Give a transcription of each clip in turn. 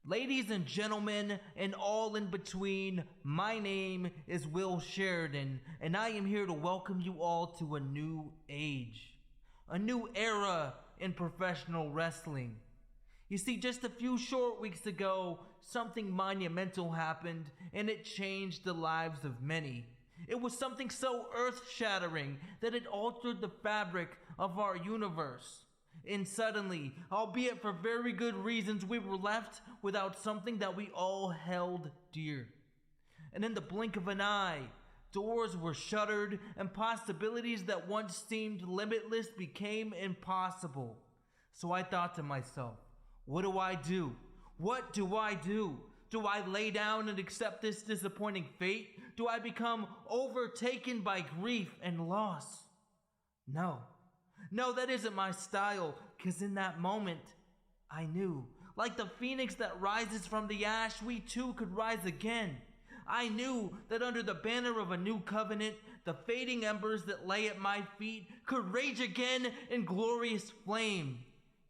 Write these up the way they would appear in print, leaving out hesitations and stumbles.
Ladies and gentlemen, and all in between, my name is Will Sheridan, and I am here to welcome you all to a new age, a new era in professional wrestling. You see, just a few short weeks ago, something monumental happened, and it changed the lives of many. It was something so earth-shattering that it altered the fabric of our universe. And suddenly, albeit for very good reasons, we were left without something that we all held dear. And in the blink of an eye, doors were shuttered and possibilities that once seemed limitless became impossible. So I thought to myself, what do I do? What do I do? Do I lay down and accept this disappointing fate? Do I become overtaken by grief and loss? No, that isn't my style, because in that moment, I knew. Like the phoenix that rises from the ash, we too could rise again. I knew that under the banner of a new covenant, the fading embers that lay at my feet could rage again in glorious flame.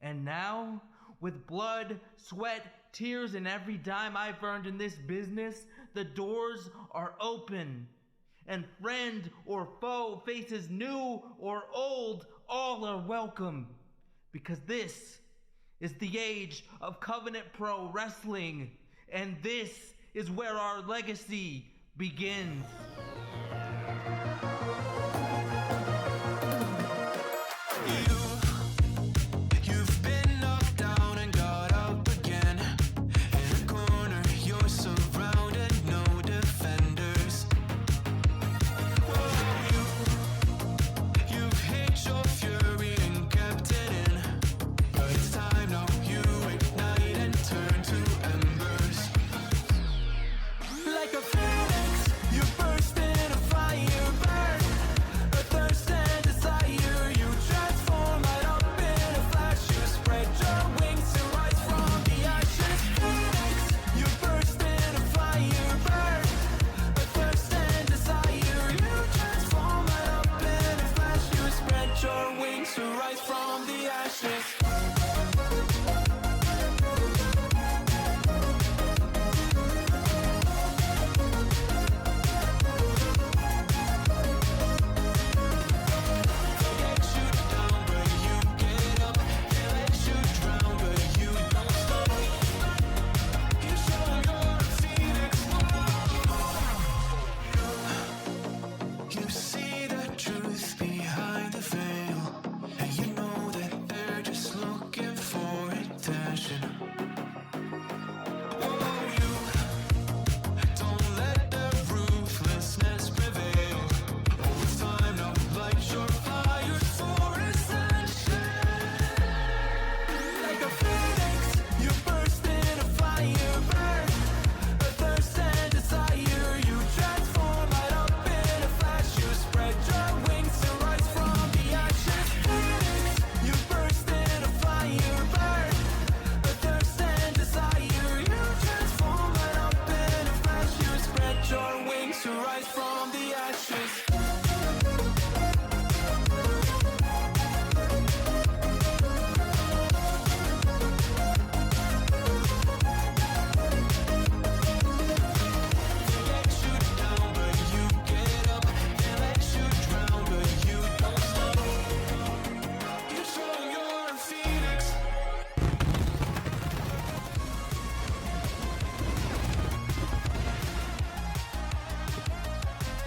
And now, with blood, sweat, tears, and every dime I've earned in this business, the doors are open. And friend or foe, faces new or old, all are welcome. Because this is the age of Covenant Pro Wrestling, and this is where our legacy begins.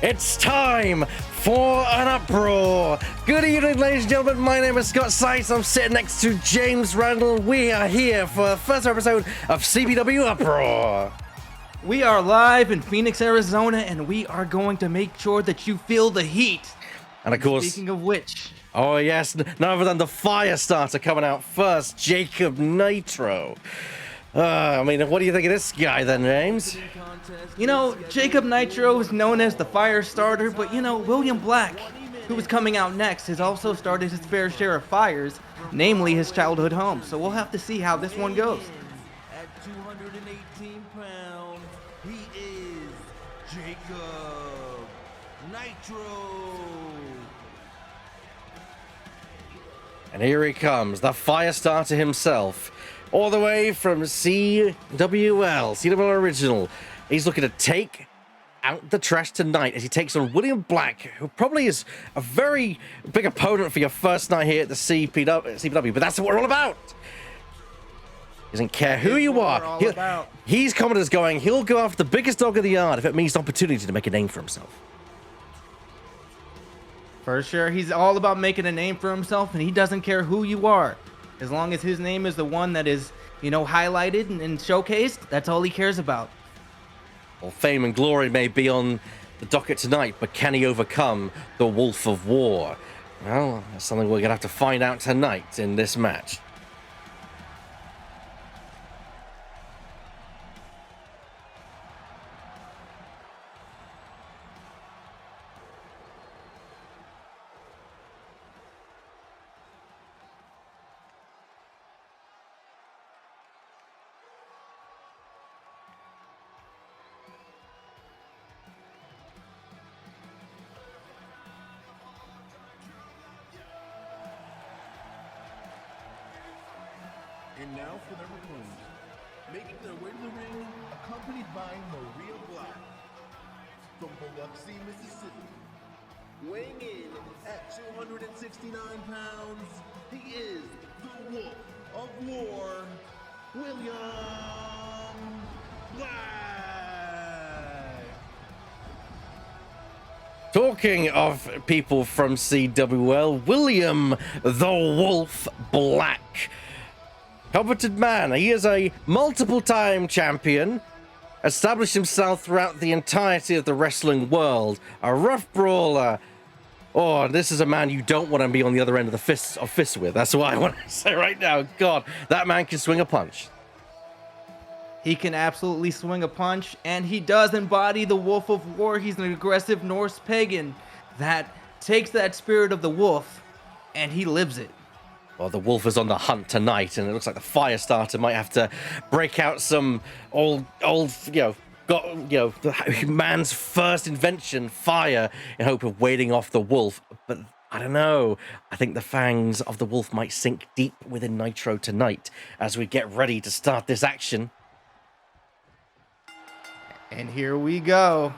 It's time for an uproar. Good evening, ladies and gentlemen. My name is Scott Sykes. I'm sitting next to James Randall. We are here for the first episode of CPW Uproar. We are live in Phoenix, Arizona, and we are going to make sure that you feel the heat. And of course, speaking of which, oh yes, none other than the fire starter coming out first, Jacob Nitro. I mean, what do you think of this guy then, James? You know, Jacob Nitro is known as the fire starter, but you know, William Black, who is coming out next, has also started his fair share of fires, namely his childhood home. So we'll have to see how this one goes. At 218 pounds, he is Jacob Nitro. And here he comes, the fire starter himself, all the way from CWL Original. He's looking to take out the trash tonight as he takes on William Black, who probably is a very big opponent for your first night here at the CPW, but that's what we're all about. Doesn't care who you are. He's confident as going, he'll go after the biggest dog in the yard if it means the opportunity to make a name for himself. For sure, he's all about making a name for himself, and he doesn't care who you are. As long as his name is the one that is, you know, highlighted and showcased, that's all he cares about. Well, fame and glory may be on the docket tonight, but can he overcome the Wolf of War? Well, that's something we're going to have to find out tonight in this match. And now for their opponent, making their way to the ring, accompanied by Maria Black. From Biloxi, Mississippi, weighing in at 269 pounds, he is the Wolf of War, William Black. Talking of people from CWL, William the Wolf Black. Coveted man, he is a multiple-time champion, established himself throughout the entirety of the wrestling world, a rough brawler. Oh, this is a man you don't want to be on the other end of the fist with. That's what I want to say right now. God, that man can swing a punch. He can absolutely swing a punch, and he does embody the Wolf of War. He's an aggressive Norse pagan that takes that spirit of the wolf, and he lives it. Well, the wolf is on the hunt tonight, and it looks like the fire starter might have to break out some old, man's first invention, fire, in hope of warding off the wolf. But I don't know. I think the fangs of the wolf might sink deep within Nitro tonight as we get ready to start this action. And here we go.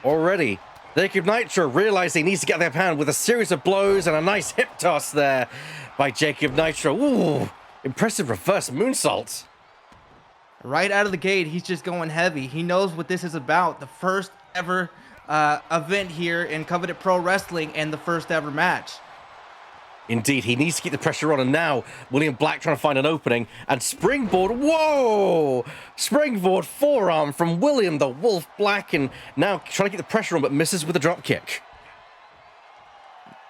Already. Jacob Nitro realizing he needs to get their hand with a series of blows and a nice hip toss there by Jacob Nitro. Ooh, impressive reverse moonsault. Right out of the gate, he's just going heavy. He knows what this is about. The first ever event here in Coveted Pro Wrestling and the first ever match. Indeed, he needs to keep the pressure on, and now William Black trying to find an opening, and springboard, whoa! Springboard forearm from William the Wolf Black, and now trying to keep the pressure on, but misses with a drop kick.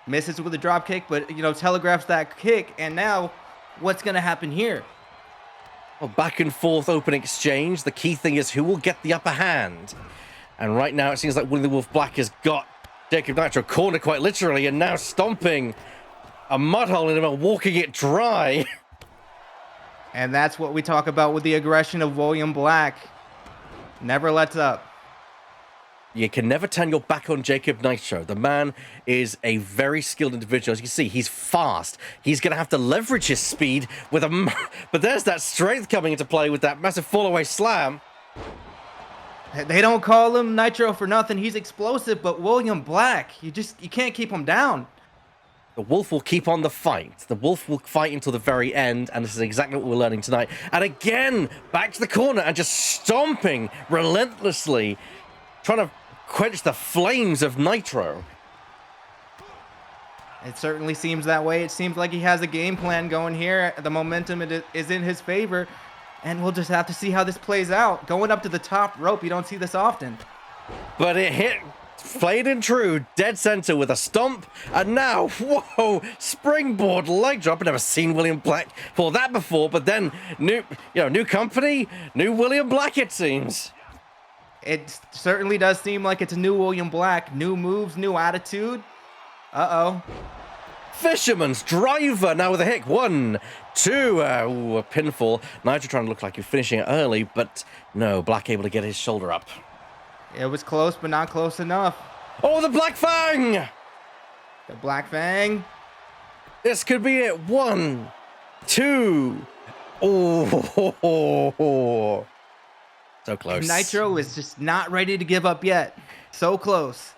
Misses with a drop kick, but, you know, telegraphs that kick, and now what's going to happen here? Well, back and forth open exchange. The key thing is who will get the upper hand. And right now it seems like William the Wolf Black has got Jacob Nitro cornered quite literally, and now stomping a mud hole in him and walking it dry. And that's what we talk about with the aggression of William Black. Never lets up. You can never turn your back on Jacob Nitro. The man is a very skilled individual. As you can see, he's fast. He's going to have to leverage his speed with a... But there's that strength coming into play with that massive fall-away slam. They don't call him Nitro for nothing. He's explosive, but William Black, you can't keep him down. The Wolf will keep on the fight. The Wolf will fight until the very end, and this is exactly what we're learning tonight. And again, back to the corner and just stomping relentlessly, trying to quench the flames of Nitro. It certainly seems that way. It seems like he has a game plan going here. The momentum is in his favor, and we'll just have to see how this plays out. Going up to the top rope, you don't see this often. But it hit... Played and true, dead center with a stomp, and now, whoa, springboard leg drop. I've never seen William Black pull that before, but then new company, new William Black, it seems. It certainly does seem like it's a new William Black, new moves, new attitude. Uh-oh. Fisherman's driver now with a hit. 1, 2, ooh, a pinfall. Nitro trying to look like you're finishing it early, but no, Black able to get his shoulder up. It was close, but not close enough. Oh, the Black Fang! The Black Fang. This could be it. 1, 2, Oh, so close. Nitro is just not ready to give up yet. So close.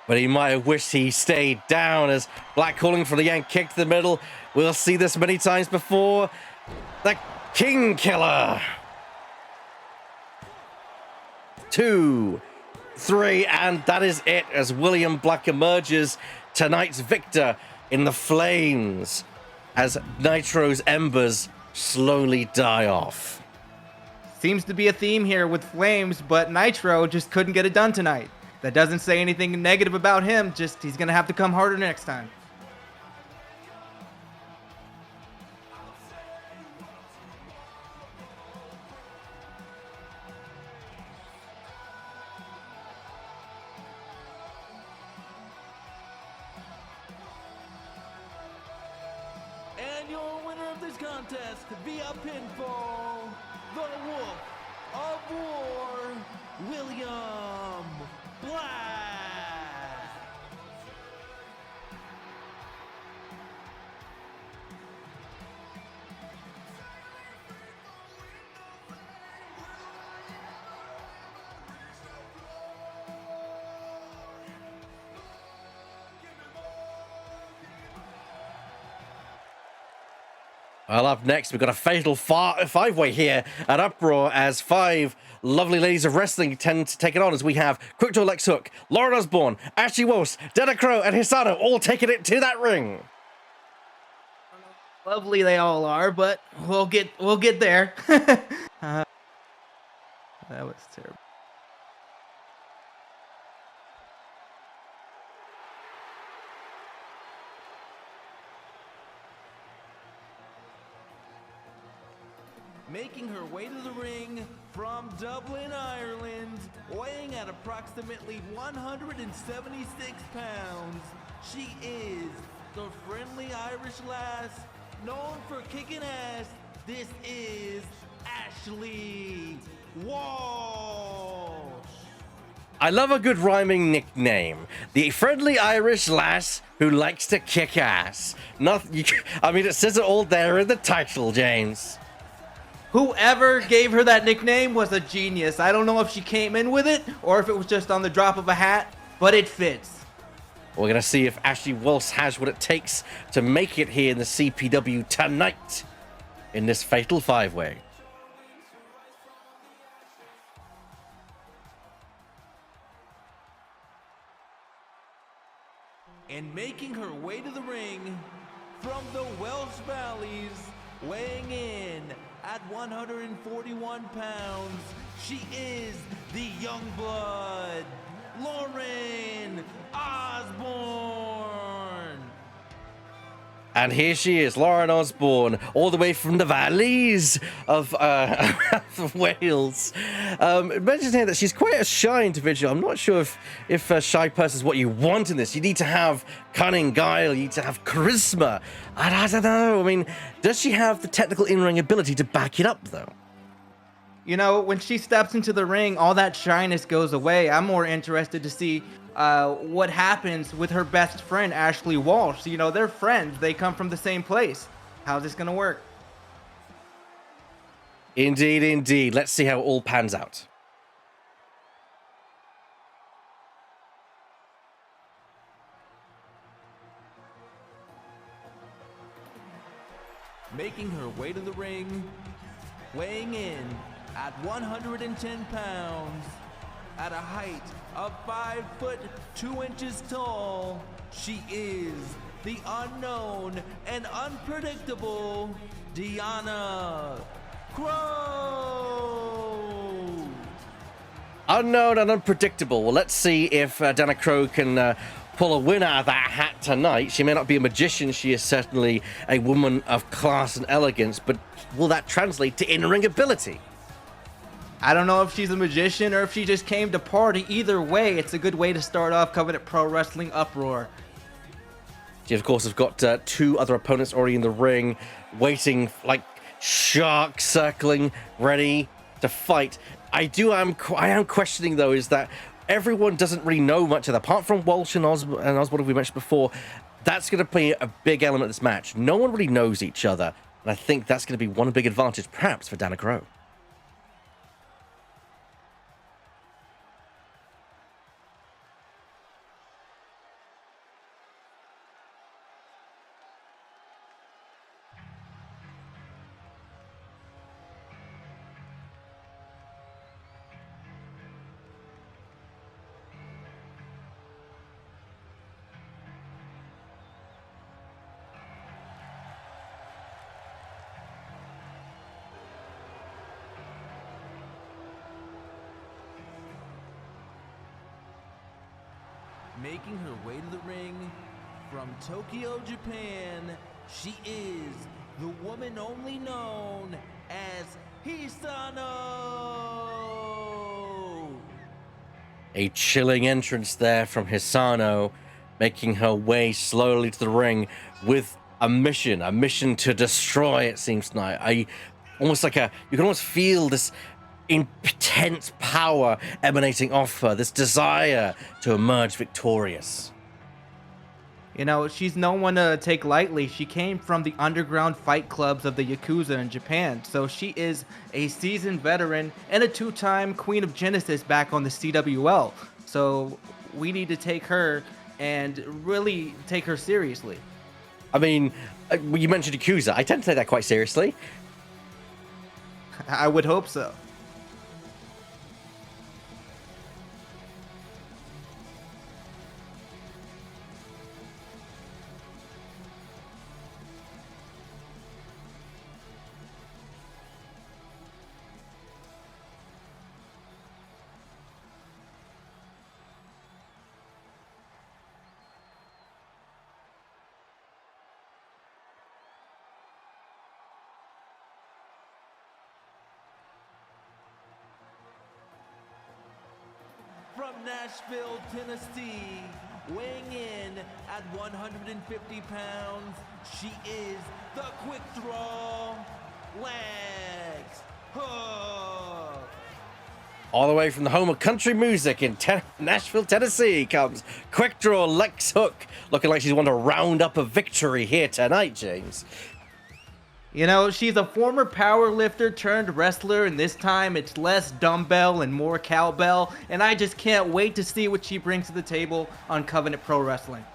But he might have wished he stayed down as Black calling for the yank kick to the middle. We'll see this many times before. The King Killer. 2, 3, and that is it as William Black emerges, tonight's victor in the flames as Nitro's embers slowly die off. Seems to be a theme here with Flames, but Nitro just couldn't get it done tonight. That doesn't say anything negative about him, just he's going to have to come harder next time. And your winner of this contest via pinfall, the Wolf of War, William Black. Well, up next, we've got a fatal five-way here at Uproar as 5 lovely ladies of wrestling tend to take it on as we have Quickjaw Lex Hook, Lauren Osborne, Ashley Walsh, Dana Crow, and Hisano all taking it to that ring. Lovely they all are, but we'll get there. That was terrible. Making her way to the ring from Dublin, Ireland, weighing at approximately 176 pounds, she is the friendly Irish lass known for kicking ass. This is Ashley Walsh. I love a good rhyming nickname. The friendly Irish lass who likes to kick ass. I mean, it says it all there in the title, James. Whoever gave her that nickname was a genius. I don't know if she came in with it or if it was just on the drop of a hat, but it fits. We're going to see if Ashley Walsh has what it takes to make it here in the CPW tonight in this fatal 5-way. And making her way to the ring from the Welsh Valleys, weighing in at 141 pounds, she is the young blood, Lauren Osborne. And here she is, Lauren Osborne, all the way from the valleys of Wales. It mentions here that she's quite a shy individual. I'm not sure if a shy person is what you want in this. You need to have cunning, guile, you need to have charisma. I don't know. I mean, does she have the technical in-ring ability to back it up, though? You know, when she steps into the ring, all that shyness goes away. I'm more interested to see what happens with her best friend, Ashley Walsh. You know, they're friends. They come from the same place. How's this going to work? Indeed, indeed. Let's see how it all pans out. Making her way to the ring, weighing in at 110 pounds, at a height of 5 foot 2 inches tall, she is the unknown and unpredictable Deanna Crow. Unknown and unpredictable. Well, let's see if Dana Crow can pull a win out of that hat tonight. She may not be a magician. She is certainly a woman of class and elegance, but will that translate to in-ring ability? I don't know if she's a magician or if she just came to party. Either way, it's a good way to start off Covenant Pro Wrestling Uproar. She, of course, has got 2 other opponents already in the ring, waiting like sharks, circling, ready to fight. I am questioning, though, is that everyone doesn't really know much of that. Apart from Walsh and Osborne, we mentioned before, that's going to play a big element of this match. No one really knows each other. And I think that's going to be one big advantage, perhaps, for Dana Crow. Making her way to the ring from Tokyo, Japan, she is the woman only known as Hisano! A chilling entrance there from Hisano, making her way slowly to the ring with a mission to destroy, it seems tonight. You can almost feel this intense power emanating off her, this desire to emerge victorious. You know, she's no one to take lightly. She came from the underground fight clubs of the Yakuza in Japan, so she is a seasoned veteran and a two-time Queen of Genesis back on the CWL. So we need to take her and really take her seriously. I mean, you mentioned Yakuza. I tend to take that quite seriously. I would hope so. From Nashville, Tennessee, weighing in at 150 pounds, she is the quick draw, legs, hook. All the way from the home of country music in Nashville, Tennessee comes quick draw Lex Hook, looking like she's want to round up a victory here tonight, James. You know, she's a former power lifter turned wrestler, and this time it's less dumbbell and more cowbell, and I just can't wait to see what she brings to the table on Covenant Pro Wrestling.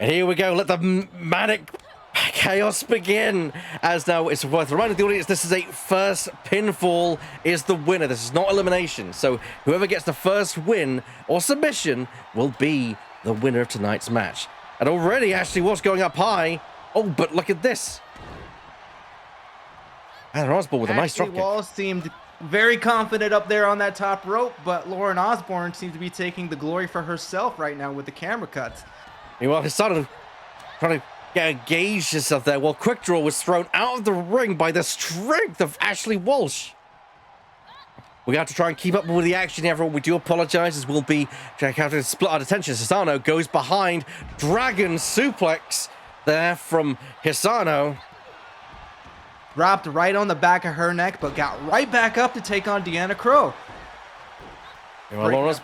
And here we go, let the manic chaos begin, as now it's worth reminding the audience this is a first pinfall is the winner. This is not elimination, so whoever gets the first win or submission will be the winner of tonight's match. And already Ashley was going up high. Oh, but look at this. And Osborne with a nice dropkick. Ashley Walls seemed very confident up there on that top rope, but Lauren Osborne seems to be taking the glory for herself right now with the camera cuts. Meanwhile, Hisano trying to gauge herself there while Quick Draw was thrown out of the ring by the strength of Ashley Walsh. We have to try and keep up with the action here, everyone. We do apologize, as we'll be trying to split our attention. Hisano goes behind, Dragon Suplex there from Hisano. Dropped right on the back of her neck, but got right back up to take on Deanna Crow. Lauren's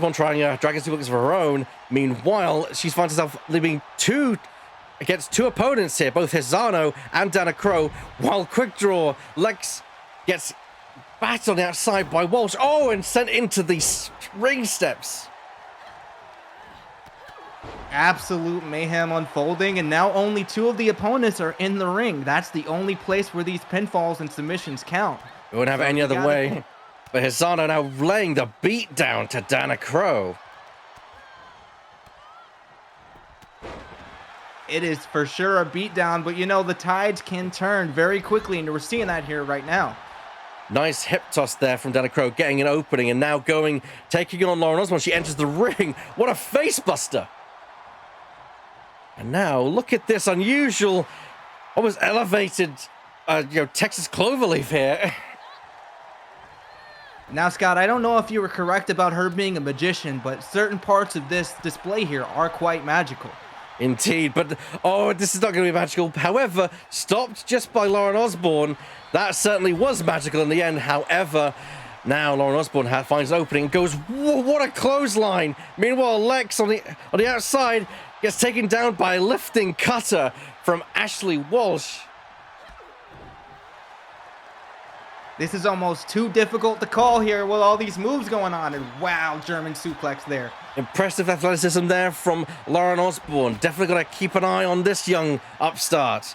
one trying Dragon Suplex of her own. Meanwhile, she finds herself leaving against two opponents here, both Hisano and Dana Crow, while Quick Draw Lex gets batted on the outside by Walsh. Oh, and sent into the ring steps. Absolute mayhem unfolding, and now only two of the opponents are in the ring. That's the only place where these pinfalls and submissions count. We wouldn't have it any other way. But Hisano now laying the beat down to Dana Crow. It is for sure a beatdown, but you know, the tides can turn very quickly, and we're seeing that here right now. Nice hip toss there from Dana Crow, getting an opening, and now taking on Lauren Osborne. She enters the ring. What a face buster. And now, look at this unusual, almost elevated, Texas cloverleaf here. Now, Scott, I don't know if you were correct about her being a magician, but certain parts of this display here are quite magical. Indeed, but oh, this is not going to be magical. However, stopped just by Lauren Osborne. That certainly was magical in the end. However, now Lauren Osborne finds an opening and goes, whoa, what a clothesline. Meanwhile, Lex on the outside gets taken down by a lifting cutter from Ashley Walsh. This is almost too difficult to call here with all these moves going on. And wow, German suplex there. Impressive athleticism there from Lauren Osborne. Definitely got to keep an eye on this young upstart.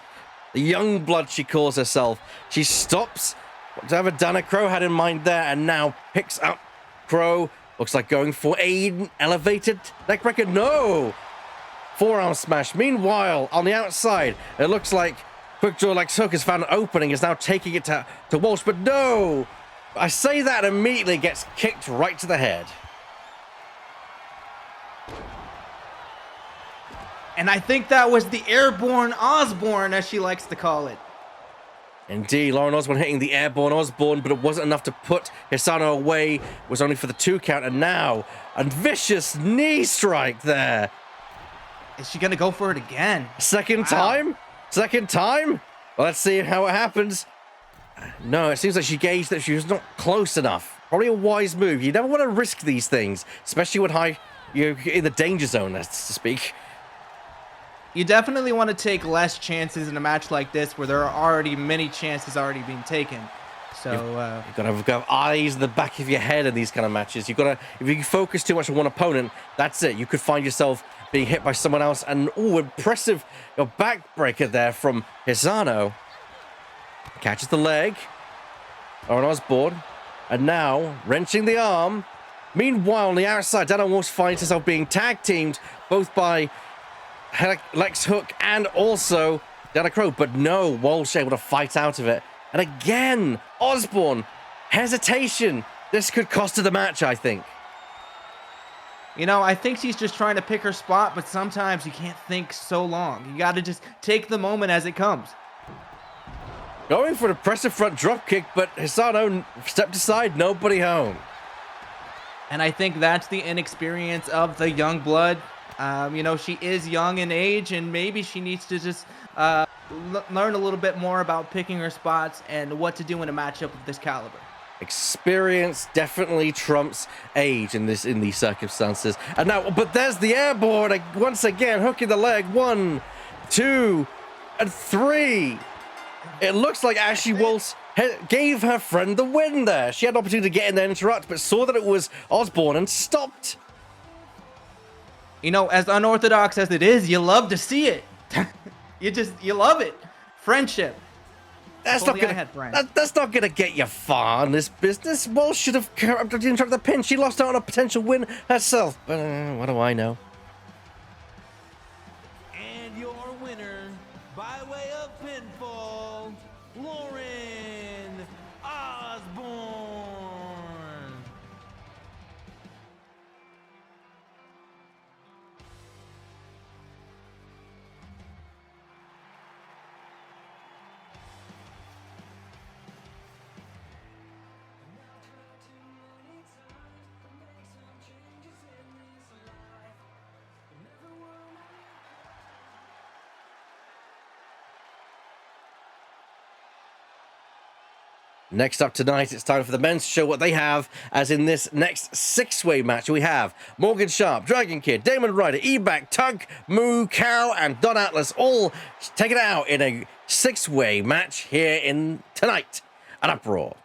The young blood, she calls herself. She stops whatever Dana Crow had in mind there and now picks up Crow. Looks like going for an elevated neckbreaker. No! Forearm smash. Meanwhile, on the outside, it looks like Quickjaw Lex Hook has found an opening, is now taking it to Walsh, but no! I say that immediately gets kicked right to the head. And I think that was the airborne Osborne, as she likes to call it. Indeed, Lauren Osborne hitting the airborne Osborne, but it wasn't enough to put Hisano away. It was only for the 2 count, and now a vicious knee strike there. Is she gonna go for it again? Second time? Second time? Well, let's see how it happens. No, it seems like she gauged that she was not close enough. Probably a wise move. You never want to risk these things, especially when you're in the danger zone, as to speak. You definitely want to take less chances in a match like this where there are already many chances already being taken. So you've got to have eyes in the back of your head in these kind of matches. You've got to, if you focus too much on one opponent, that's it. You could find yourself being hit by someone else. And impressive backbreaker there from Hisano. Catches the leg. Lauren Osborne. And now wrenching the arm. Meanwhile, on the outside, Dana Walsh finds herself being tag teamed both by Lex Hook and also Dana Crow. But no, Walsh able to fight out of it. And again, Osborne, hesitation. This could cost her the match, I think. You know, I think she's just trying to pick her spot, but sometimes you can't think so long. You got to just take the moment as it comes. Going for an impressive front drop kick, but Hisano stepped aside, nobody home. And I think that's the inexperience of the young blood. You know, she is young in age, and maybe she needs to just learn a little bit more about picking her spots and what to do in a matchup of this caliber. Experience definitely trumps age in these circumstances. And now, but there's the airborne once again, hooking the leg. 1, 2, and 3. It looks like Ashley Walsh gave her friend the win there. She had an opportunity to get in there and interrupt, but saw that it was Osborne and stopped. You know, as unorthodox as it is, you love to see it. you love it. Friendship. That's not gonna get you far in this business. Walsh should have interrupted the pin. She lost out on a potential win herself. But what do I know? And your winner, by way of pinfall, Lauren Osborne. Next up tonight, it's time for the men's show what they have, as in this next 6-way match we have Morgan Sharp, Dragon Kid, Damon Ryder, E-Back, Tug, Moo, Cow, and Don Atlas all taking it out in a 6-way match here in tonight at Uproar.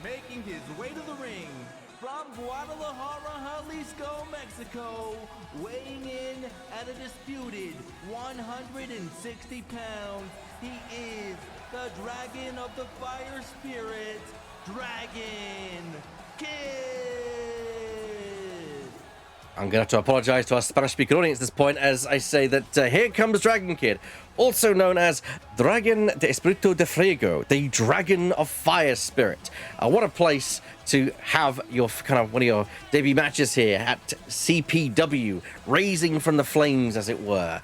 Making his way to the ring from Guadalajara, Jalisco, Mexico, weighing in at a disputed 160 pounds, he is the Dragon of the Fire Spirit, Dragon Kid! I'm going to have to apologize to our Spanish-speaking audience at this point as I say that here comes Dragon Kid, also known as Dragon de Espíritu de Fuego, the Dragon of Fire Spirit. What a place to have your kind of one of your debut matches here at CPW, raising from the flames, as it were.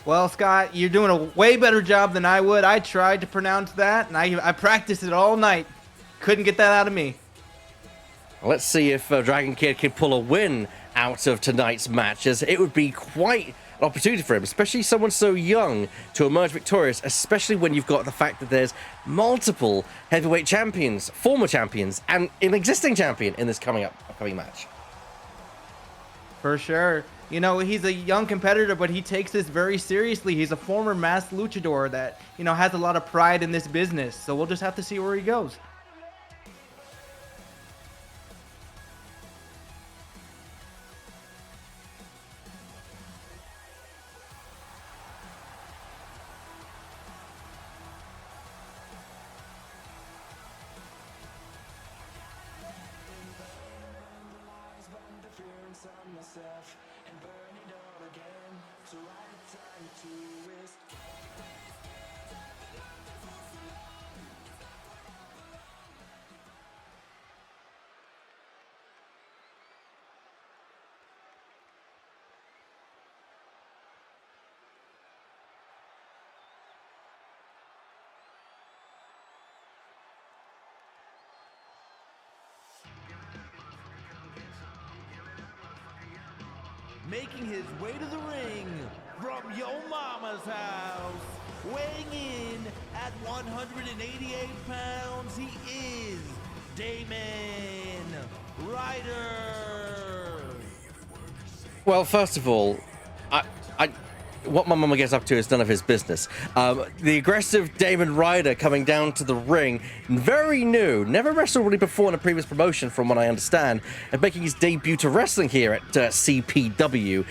Well, Scott, you're doing a way better job than I would. I tried to pronounce that, and I practiced it all night. Couldn't get that out of me. Let's see if Dragon Kid can pull a win out of tonight's match, as it would be quite an opportunity for him, especially someone so young, to emerge victorious, especially when you've got the fact that there's multiple heavyweight champions, former champions, and an existing champion in this upcoming match. For sure. You know, he's a young competitor, but he takes this very seriously. He's a former masked luchador that, you know, has a lot of pride in this business. So we'll just have to see where he goes. Making his way to the ring from Yo Mama's house, weighing in at 188 pounds, he is Damon Ryder. Well, first of all, what my mama gets up to is none of his business. The aggressive Damon Ryder coming down to the ring, very new, never wrestled really before in a previous promotion from what I understand, and making his debut to wrestling here at CPW.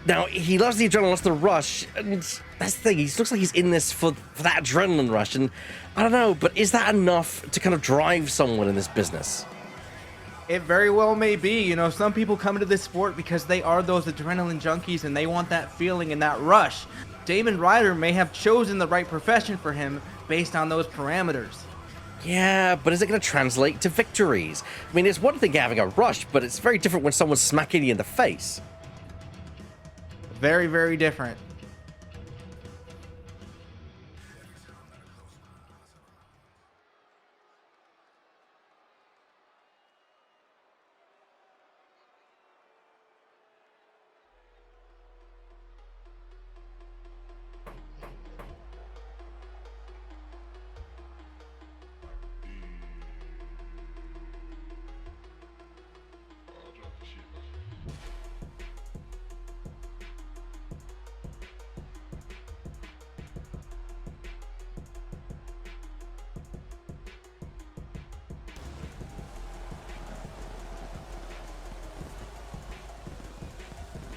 Now, he loves the adrenaline, loves the rush, and that's the thing, he looks like he's in this for that adrenaline rush, and I don't know, but is that enough to kind of drive someone in this business? It very well may be. You know, some people come into this sport because they are those adrenaline junkies and they want that feeling and that rush. Damon Ryder may have chosen the right profession for him based on those parameters. Yeah, but is it going to translate to victories? I mean, it's one thing having a rush, but it's very different when someone's smacking you in the face. Very, very different.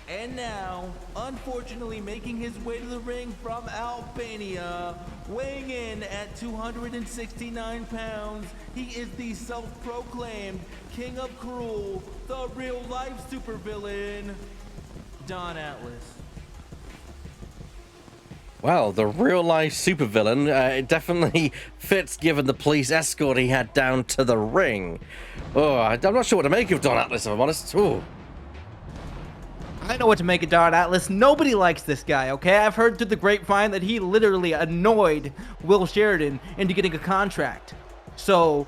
And now, unfortunately making his way to the ring from Albania, weighing in at 269 pounds, he is the self-proclaimed King of Cruel, the real-life supervillain, Don Atlas. Well, the real-life supervillain, it definitely fits given the police escort he had down to the ring. Oh, I'm not sure what to make of Don Atlas, if I'm honest. Ooh. I know what to make of Don Atlas. Nobody likes this guy, okay? I've heard through the grapevine that he literally annoyed Will Sheridan into getting a contract. So,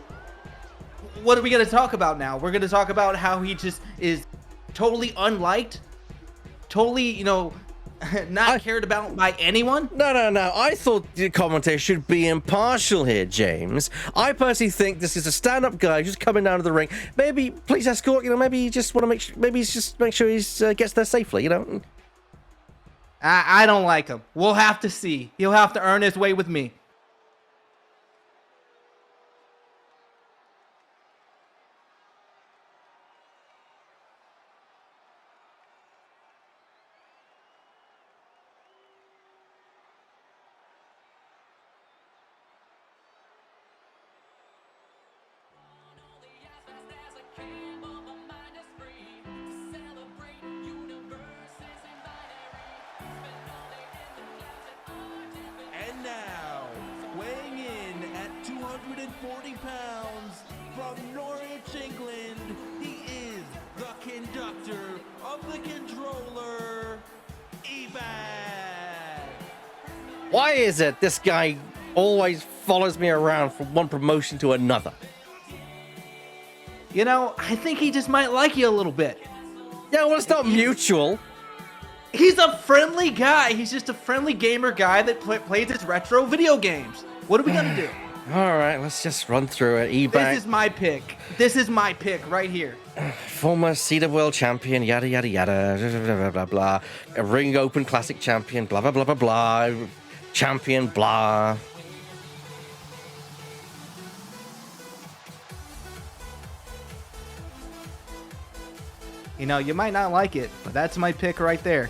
what are we going to talk about now? We're going to talk about how he just is totally unliked, totally, you know, not cared about by anyone? No. I thought the commentator should be impartial here, James. I personally think this is a stand-up guy just coming down to the ring. Maybe police escort, you know, maybe you just want to make sure he gets there safely, you know. I don't like him. We'll have to see. He'll have to earn his way with me. 240 pounds, from Norwich, England, he is the conductor of the controller, eBay. Why is it this guy always follows me around from one promotion to another? You know, I think he just might like you a little bit. Yeah, well, it's not mutual. He's a friendly guy. He's just a friendly gamer guy that plays his retro video games. What are we gonna do? All right, let's just run through it. eBay. This is my pick. This is my pick right here. Former Cedar World champion, yada yada yada, blah blah blah blah. A Ring Open Classic champion, blah blah blah blah blah. Champion, blah. You know, you might not like it, but that's my pick right there.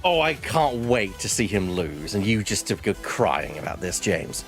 Oh, I can't wait to see him lose, and you just go crying about this, James.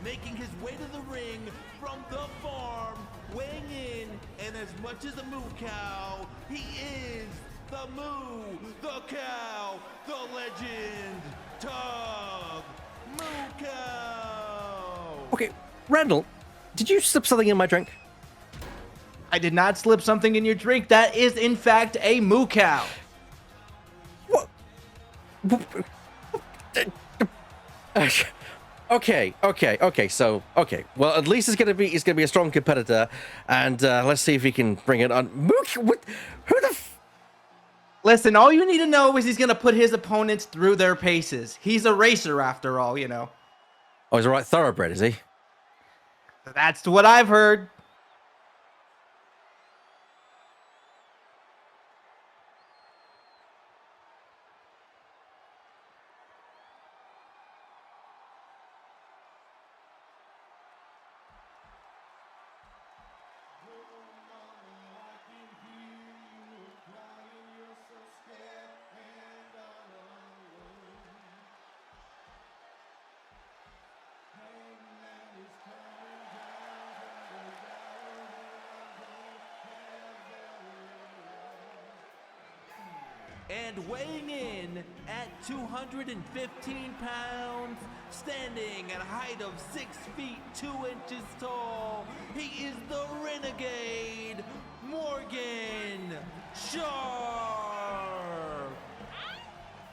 Making his way to the ring from the farm, weighing in, and as much as a moo cow, he is the moo, the cow, the legend, Tug Moo Cow. Okay, Randall, did you slip something in my drink? I did not slip something in your drink. That is, in fact, a moo cow. What? Okay. So, well, at least he's gonna be a strong competitor, and let's see if he can bring it on. What? Who the? Listen, all you need to know is he's gonna put his opponents through their paces. He's a racer, after all, you know. Oh, he's a right thoroughbred, is he? That's what I've heard. And weighing in at 215 pounds, standing at a height of 6 feet 2 inches tall, he is the Renegade, Morgan Sharp.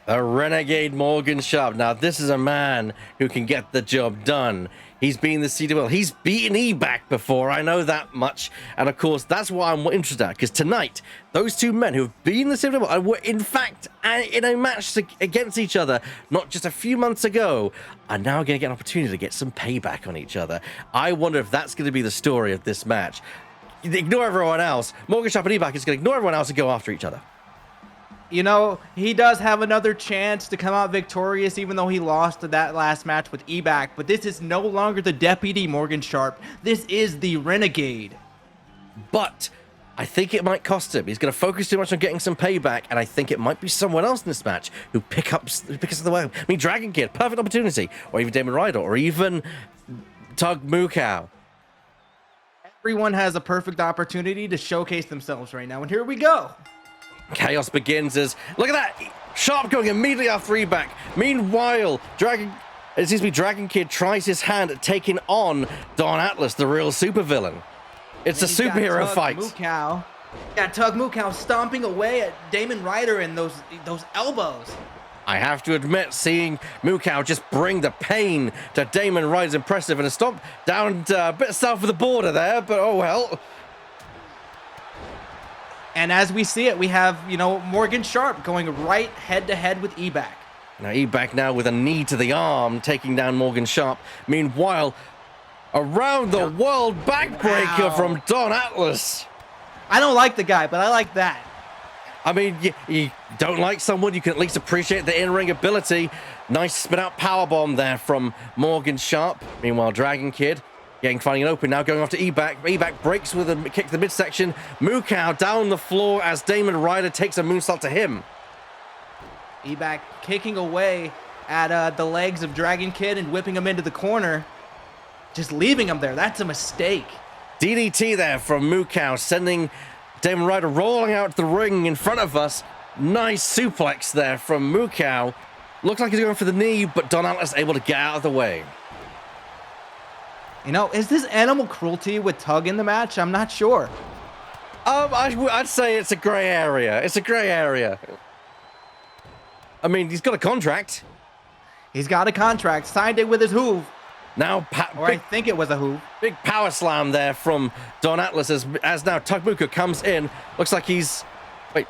The Renegade Morgan Sharp. Now, this is a man who can get the job done. He's been the Cedar World. He's beaten E-Back before, I know that much. And of course, that's why I'm interested in, because tonight, those two men who have been the Cedar World were in fact in a match against each other, not just a few months ago, are now going to get an opportunity to get some payback on each other. I wonder if that's going to be the story of this match. Ignore everyone else. Morgan Sharp and E-Back is going to ignore everyone else and go after each other. You know, he does have another chance to come out victorious, even though he lost that last match with E-Back. But this is no longer the Deputy Morgan Sharp. This is the Renegade. But I think it might cost him. He's going to focus too much on getting some payback, and I think it might be someone else in this match who picks up the way. I mean, Dragon Kid, perfect opportunity, or even Damon Ryder, or even Tug Moo Cow. Everyone has a perfect opportunity to showcase themselves right now, and here we go. Chaos begins as, look at that, Sharp going immediately after E-Back. Meanwhile, Dragon Kid tries his hand at taking on Don Atlas, the real supervillain. It's a superhero fight. Got Tug Moo Cow stomping away at Damon Ryder and those elbows. I have to admit, seeing Moo Cow just bring the pain to Damon Ryder's impressive, and a stomp down a bit south of the border there, but oh well. And as we see it, we have, Morgan Sharp going right head-to-head with E-Back. Now E-Back now with a knee to the arm, taking down Morgan Sharp. Meanwhile, around the world backbreaker from Don Atlas. I don't like the guy, but I like that. I mean, you don't like someone, you can at least appreciate the in-ring ability. Nice spin-out powerbomb there from Morgan Sharp. Meanwhile, Dragon Kid finding an open now, going after E-Back. E-Back breaks with a kick to the midsection. Mukau down the floor as Damon Ryder takes a moonsault to him. E-Back kicking away at the legs of Dragon Kid and whipping him into the corner. Just leaving him there. That's a mistake. DDT there from Mukau, sending Damon Ryder rolling out the ring in front of us. Nice suplex there from Mukau. Looks like he's going for the knee, but Don Atlas able to get out of the way. You know, is this animal cruelty with Tug in the match? I'm not sure. I'd say it's a gray area. It's a gray area. I mean, he's got a contract. He's got a contract. Signed it with his hoof. Now, I think it was a hoof. Big power slam there from Don Atlas as now Tugmuka comes in. Looks like he's... Wait,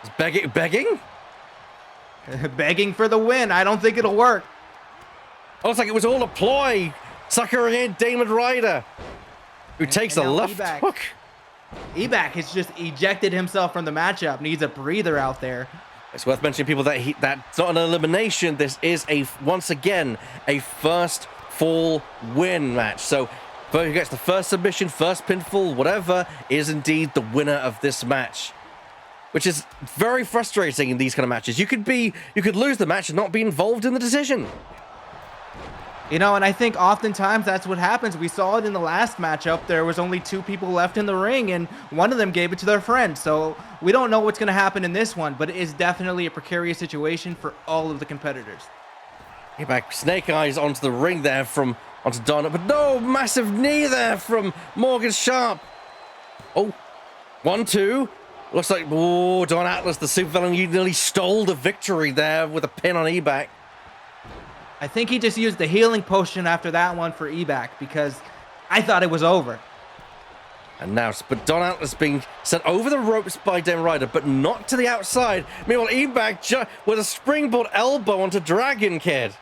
he's begging? Begging for the win. I don't think it'll work. Looks like it was all a ploy. Suckering in Damon Ryder, who takes a left hook. E-Back has just ejected himself from the matchup. Needs a breather out there. It's worth mentioning, people, that that's not an elimination. This is once again a first fall win match. So whoever gets the first submission, first pinfall, whatever, is indeed the winner of this match, which is very frustrating in these kind of matches. You could lose the match and not be involved in the decision. You know, and I think oftentimes that's what happens. We saw it in the last matchup. There was only 2 people left in the ring, and one of them gave it to their friend. So we don't know what's going to happen in this one, but it is definitely a precarious situation for all of the competitors. Back snake eyes onto the ring there onto Donna, but no, massive knee there from Morgan Sharp. Oh, 1-2. Looks like, oh, Don Atlas, the supervillain, you nearly stole the victory there with a pin on E-Back. I think he just used the healing potion after that one for E-Back, because I thought it was over. And now, but Don Atlas being sent over the ropes by Damon Ryder, but not to the outside. Meanwhile, E-Back with a springboard elbow onto Dragon Kid.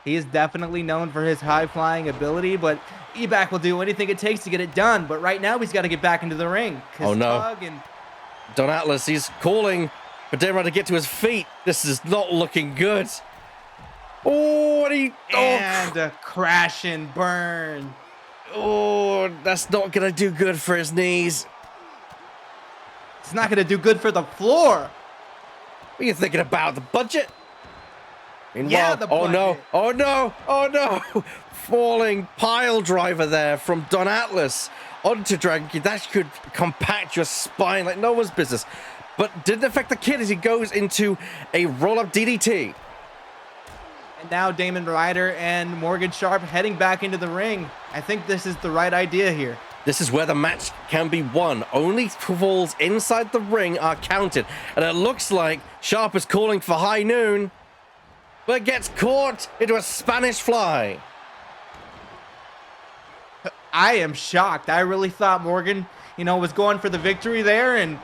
He is definitely known for his high-flying ability, but E-Back will do anything it takes to get it done. But right now, he's got to get back into the ring. Oh, no. Don Atlas, he's calling for Damon Ryder to get to his feet. This is not looking good. Oh, and a crash and burn. Oh, that's not going to do good for his knees. It's not going to do good for the floor. What are you thinking about? The budget? Meanwhile, yeah, the budget. Oh, no. Oh, no. Oh, no. Falling pile driver there from Don Atlas onto Dragon Kid. That could compact your spine like no one's business. But didn't affect the kid as he goes into a roll-up DDT. And now Damon Ryder and Morgan Sharp heading back into the ring. I think this is the right idea here. This is where the match can be won. Only falls inside the ring are counted. And it looks like Sharp is calling for high noon, but gets caught into a Spanish fly. I am shocked. I really thought Morgan, was going for the victory there, and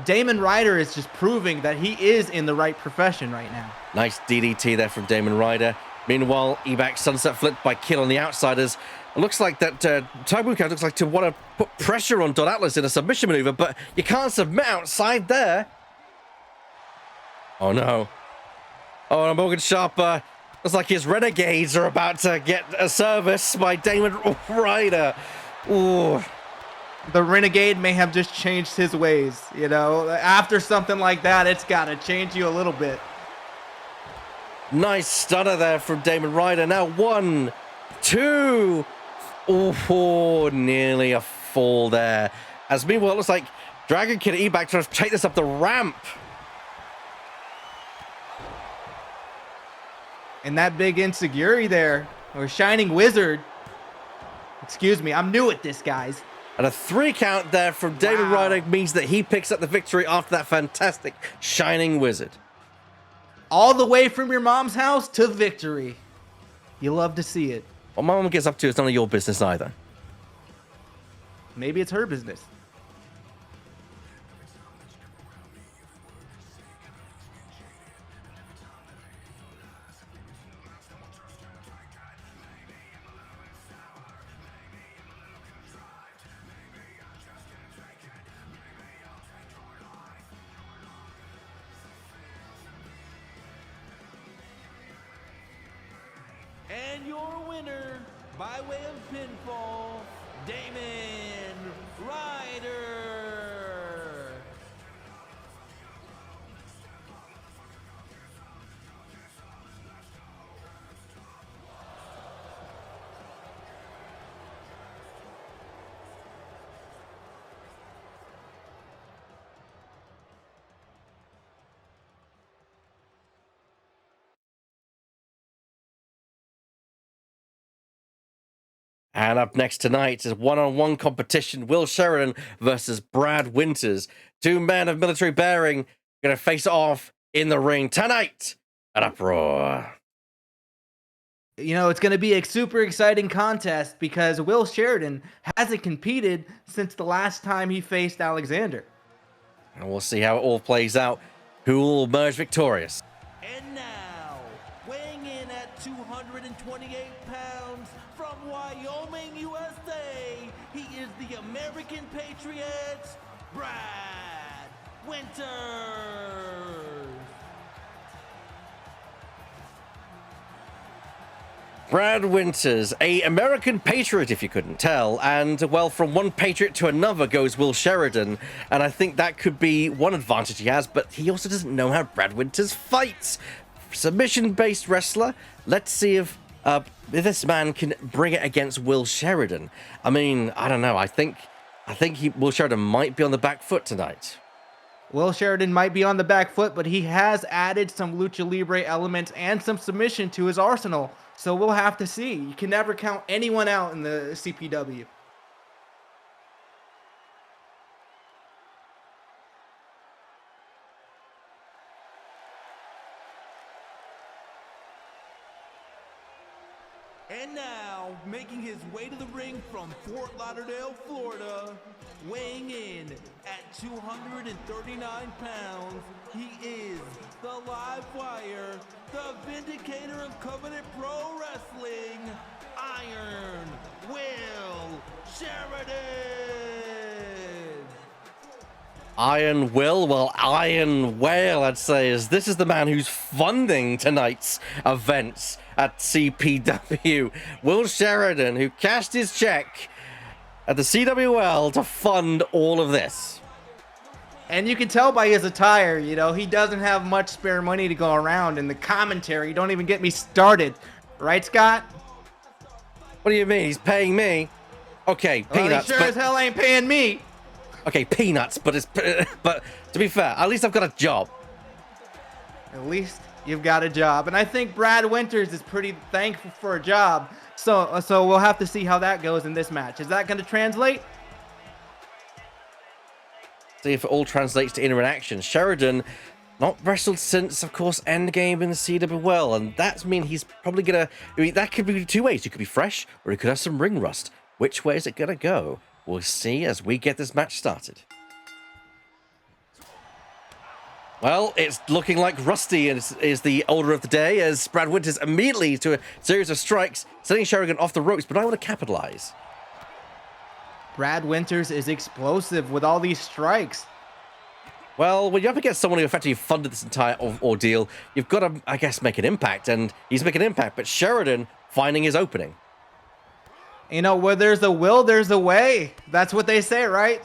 Damon Ryder is just proving that he is in the right profession right now. Nice DDT there from Damon Ryder. Meanwhile, E-Back sunset flip by Kid on the outsiders. It looks like that Taibuka looks like to want to put pressure on Don Atlas in a submission maneuver, but you can't submit outside there. Oh no. Oh, and Morgan Sharp, looks like his Renegades are about to get a service by Damon Ryder. Ooh. The Renegade may have just changed his ways, After something like that, it's got to change you a little bit. Nice stunner there from Damon Ryder. Now 1, 2. Oh, nearly a fall there. As meanwhile, it looks like Dragon Kid and E-Back trying to take this up the ramp. And that big Insecurity there, or Shining Wizard. Excuse me, I'm new at this, guys. And a 3 count there from Damon Ryder means that he picks up the victory after that fantastic Shining Wizard. All the way from your mom's house to victory. You love to see it. What my mom gets up to is none of your business either. Maybe it's her business. And your winner, by way of pinfall, Damon Ryder. And up next tonight is one-on-one competition. Will Sheridan versus Brad Winters. Two men of military bearing going to face off in the ring tonight at Uproar. You know, it's going to be a super exciting contest because Will Sheridan hasn't competed since the last time he faced Alexander. And we'll see how it all plays out. Who will emerge victorious? And now, weighing in at 228 pounds from Wyoming, USA, he is the American Patriot, Brad Winters. Brad Winters, a American patriot, if you couldn't tell, and well, from one patriot to another goes Will Sheridan, and I think that could be one advantage he has, but he also doesn't know how Brad Winters fights. Submission-based wrestler. Let's see if this man can bring it against Will Sheridan. I mean, I don't know. I think Will Sheridan might be on the back foot tonight. Will Sheridan might be on the back foot, but he has added some lucha libre elements and some submission to his arsenal. So we'll have to see. You can never count anyone out in the CPW. And now, making his way to the ring from Fort Lauderdale, Florida, weighing in at 239 pounds, he is the live wire, the vindicator of Covenant Pro Wrestling, Iron Will Sheridan. Iron Will, well, Iron Whale, I'd say, is this is the man who's funding tonight's events at CPW. Will Sheridan, who cashed his check at the CWL to fund all of this. And you can tell by his attire, you know, he doesn't have much spare money to go around. And the commentary, don't even get me started. Right, Scott? What do you mean? He's paying me? Okay, Well, peanuts. he sure as hell ain't paying me. Okay, peanuts, but to be fair, at least I've got a job. At least you've got a job. And I think Brad Winters is pretty thankful for a job. So we'll have to see how that goes in this match. Is that going to translate? See if it all translates to in-ring action. Sheridan not wrestled since, of course, Endgame in the CWL, and that means he's probably gonna. I mean, that could be two ways. He could be fresh, or he could have some ring rust. Which way is it gonna go? We'll see as we get this match started. Well, it's looking like Rusty is the order of the day, as Brad Winters immediately to a series of strikes, sending Sheridan off the ropes, but I want to capitalize. Brad Winters is explosive with all these strikes. Well, when you're up against someone who effectively funded this entire ordeal, you've got to, I guess, make an impact, and he's making an impact, but Sheridan finding his opening. You know, where there's a will, there's a way. That's what they say, right?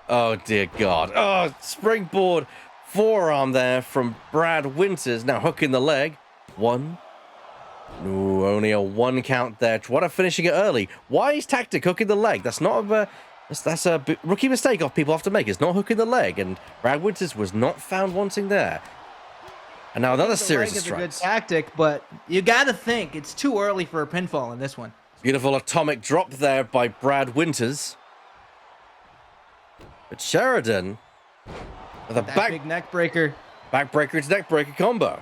Oh, dear God. Oh, springboard forearm there from Brad Winters. Now hooking the leg. One. No, only a one count there. What a finishing it early. Wise tactic, hooking the leg. That's not a... That's a rookie mistake off people have to make. It's not hooking the leg, and Brad Winters was not found wanting there. And now another series of strikes. It's a good tactic, but you got to think it's too early for a pinfall in this one. Beautiful atomic drop there by Brad Winters. But Sheridan with a big neck breaker. Backbreaker to neck breaker combo.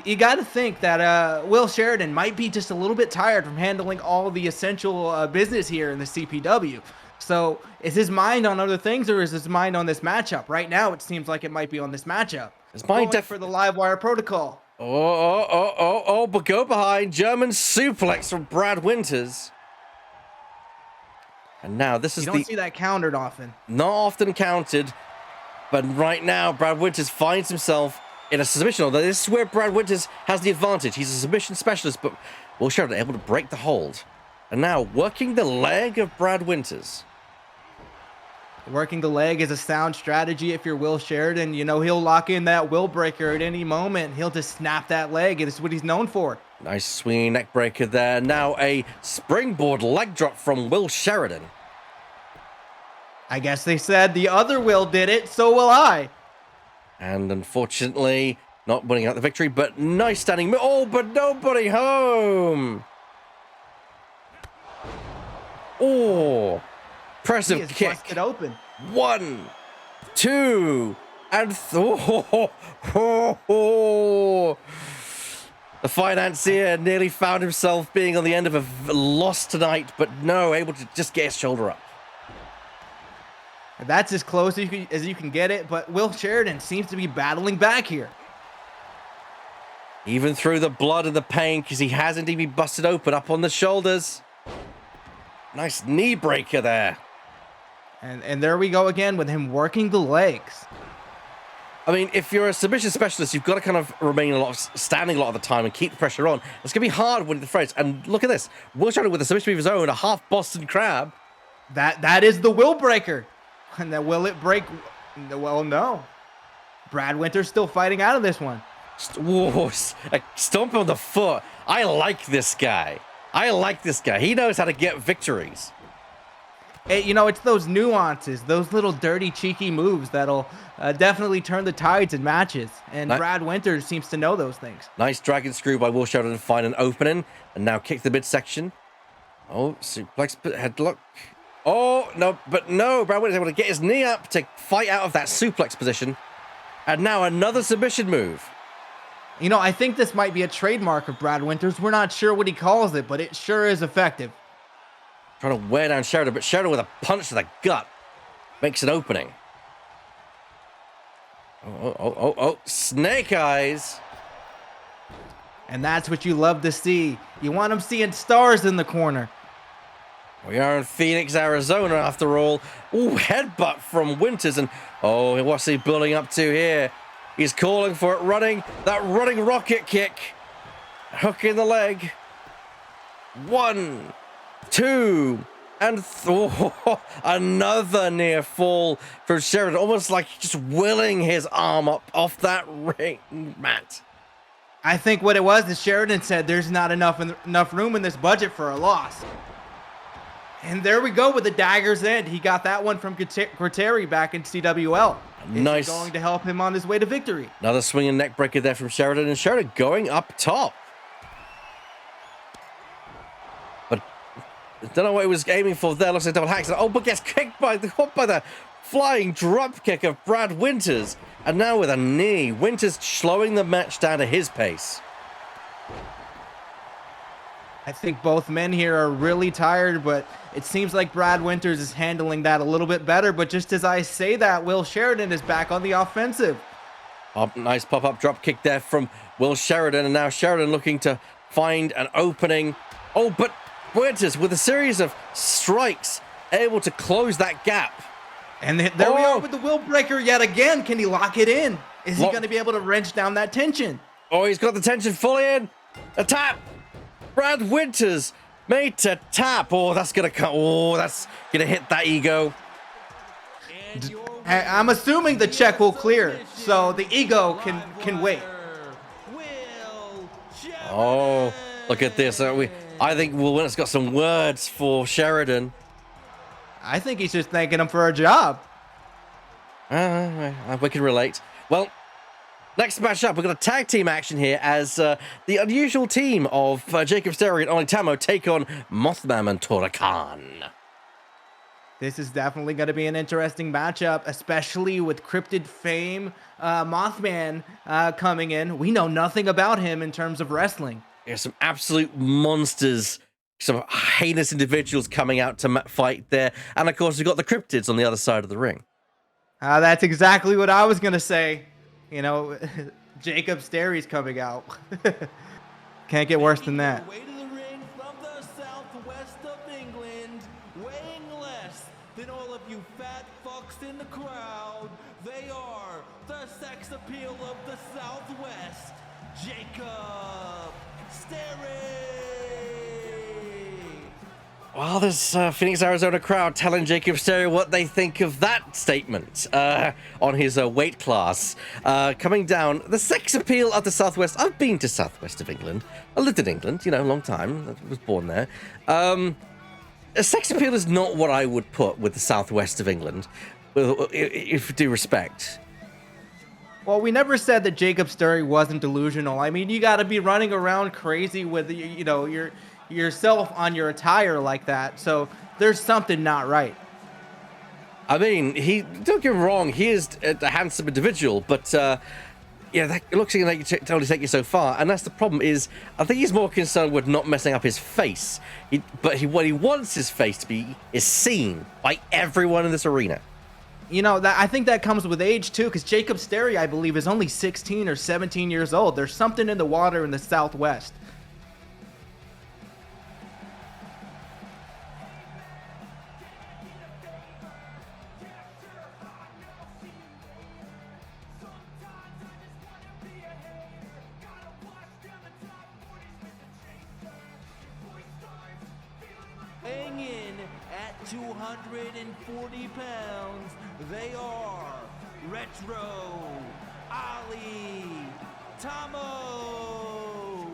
You got to think that Will Sheridan might be just a little bit tired from handling all the essential business here in the CPW. So is his mind on other things, or is his mind on this matchup? Right now, it seems like it might be on this matchup. His mind for the live wire protocol. But go behind. German suplex from Brad Winters. And now this is You don't see that countered often. Not often counted. But right now, Brad Winters finds himself in a submission. Although this is where Brad Winters has the advantage. He's a submission specialist, but Will Sheridan able to break the hold. And now working the leg of Brad Winters. Working the leg is a sound strategy if you're Will Sheridan. You know, he'll lock in that will breaker at any moment. He'll just snap that leg. It's what he's known for. Nice swinging neck breaker there. Now a springboard leg drop from Will Sheridan. I guess they said the other Will did it, so will I. And unfortunately, not winning out the victory, but nice standing. Oh, but nobody home. Oh, impressive kick. Busted open. 1, 2, and the financier nearly found himself being on the end of a loss tonight, but no, able to just get his shoulder up. That's as close as you can get it, but Will Sheridan seems to be battling back here. Even through the blood and the pain, because he hasn't even busted open up on the shoulders. Nice knee breaker there. And there we go again with him working the legs. I mean, if you're a submission specialist, you've got to kind of remain standing a lot of the time and keep the pressure on. It's going to be hard when the phrase. And look at this. Will Sheridan with a submission of his own, a half Boston Crab. That is the will breaker. And then will it break? Well, no. Brad Winters still fighting out of this one. Whoa, a stomp on the foot. I like this guy. He knows how to get victories. Hey, you know, it's those nuances, those little dirty, cheeky moves that'll definitely turn the tides in matches. And Brad Winters seems to know those things. Nice dragon screw by Will Sheridan to find an opening. And now kick the midsection. Oh, suplex headlock. Oh, no, but no. Brad Winters able to get his knee up to fight out of that suplex position. And now another submission move. You know, I think this might be a trademark of Brad Winters. We're not sure what he calls it, but it sure is effective. Trying to wear down Sheridan, but Sheridan with a punch to the gut makes an opening. Oh, snake eyes. And that's what you love to see. You want them seeing stars in the corner. We are in Phoenix, Arizona, after all. Ooh, headbutt from Winters. And, oh, what's he building up to here? He's calling for it, that running rocket kick. Hook in the leg. 1, 2, and another near fall from Sheridan. Almost like just willing his arm up off that ring mat. I think what it was is Sheridan said there's not enough room in this budget for a loss. And there we go with the dagger's end. He got that one from Gutierrez back in CWL. Nice. It's going to help him on his way to victory. Another swinging neck breaker there from Sheridan, and Sheridan going up top. But I don't know what he was aiming for there. Looks like double hacks. Oh, but gets kicked by the flying drop kick of Brad Winters. And now with a knee, Winters slowing the match down to his pace. I think both men here are really tired, but it seems like Brad Winters is handling that a little bit better. But just as I say that, Will Sheridan is back on the offensive. Oh, nice pop-up drop kick there from Will Sheridan. And now Sheridan looking to find an opening. Oh, but Winters with a series of strikes able to close that gap. And there we are with the will breaker yet again. Can he lock it in? Is he going to be able to wrench down that tension? Oh, he's got the tension fully in. A tap. Brad Winters made to tap. Oh, that's going to cut. Oh, that's going to hit that ego. I'm assuming the check will clear, so the ego can wait. Oh, look at this. I think Will Winters got some words for Sheridan. I think he's just thanking him for a job. We can relate. Well, next matchup, we've got a tag team action here as the unusual team of Jacob Sterry and Oli Tamo take on Mothman and Torakan. This is definitely going to be an interesting matchup, especially with cryptid fame Mothman coming in. We know nothing about him in terms of wrestling. There's some absolute monsters, some heinous individuals coming out to fight there. And of course, we've got the cryptids on the other side of the ring. That's exactly what I was going to say. You know, Jacob Sterry's coming out. Can't get worse than that. Way to the ring from the southwest of England, weighing less than and all of you fat fucks in the crowd, they are the sex appeal of the Southwest, Jacob Sterry. Well, there's Phoenix, Arizona crowd telling Jacob Sterry what they think of that statement on his weight class. Coming down, the sex appeal of the Southwest. I've been to Southwest of England. I lived in England, you know, a long time. I was born there. Sex appeal is not what I would put with the Southwest of England, if due respect. Well, we never said that Jacob Sterry wasn't delusional. I mean, you got to be running around crazy with, you know, yourself on your attire like that. So there's something not right. I mean, don't get me wrong, he is a handsome individual, but yeah, that looks like it can only take you so far. And that's the problem is, I think he's more concerned with not messing up his face. What he wants his face to be is seen by everyone in this arena. You know, I think that comes with age too, because Jacob Sterry, I believe, is only 16 or 17 years old. There's something in the water in the Southwest. Weighing in at 240 pounds, they are Retro Ali Tamo.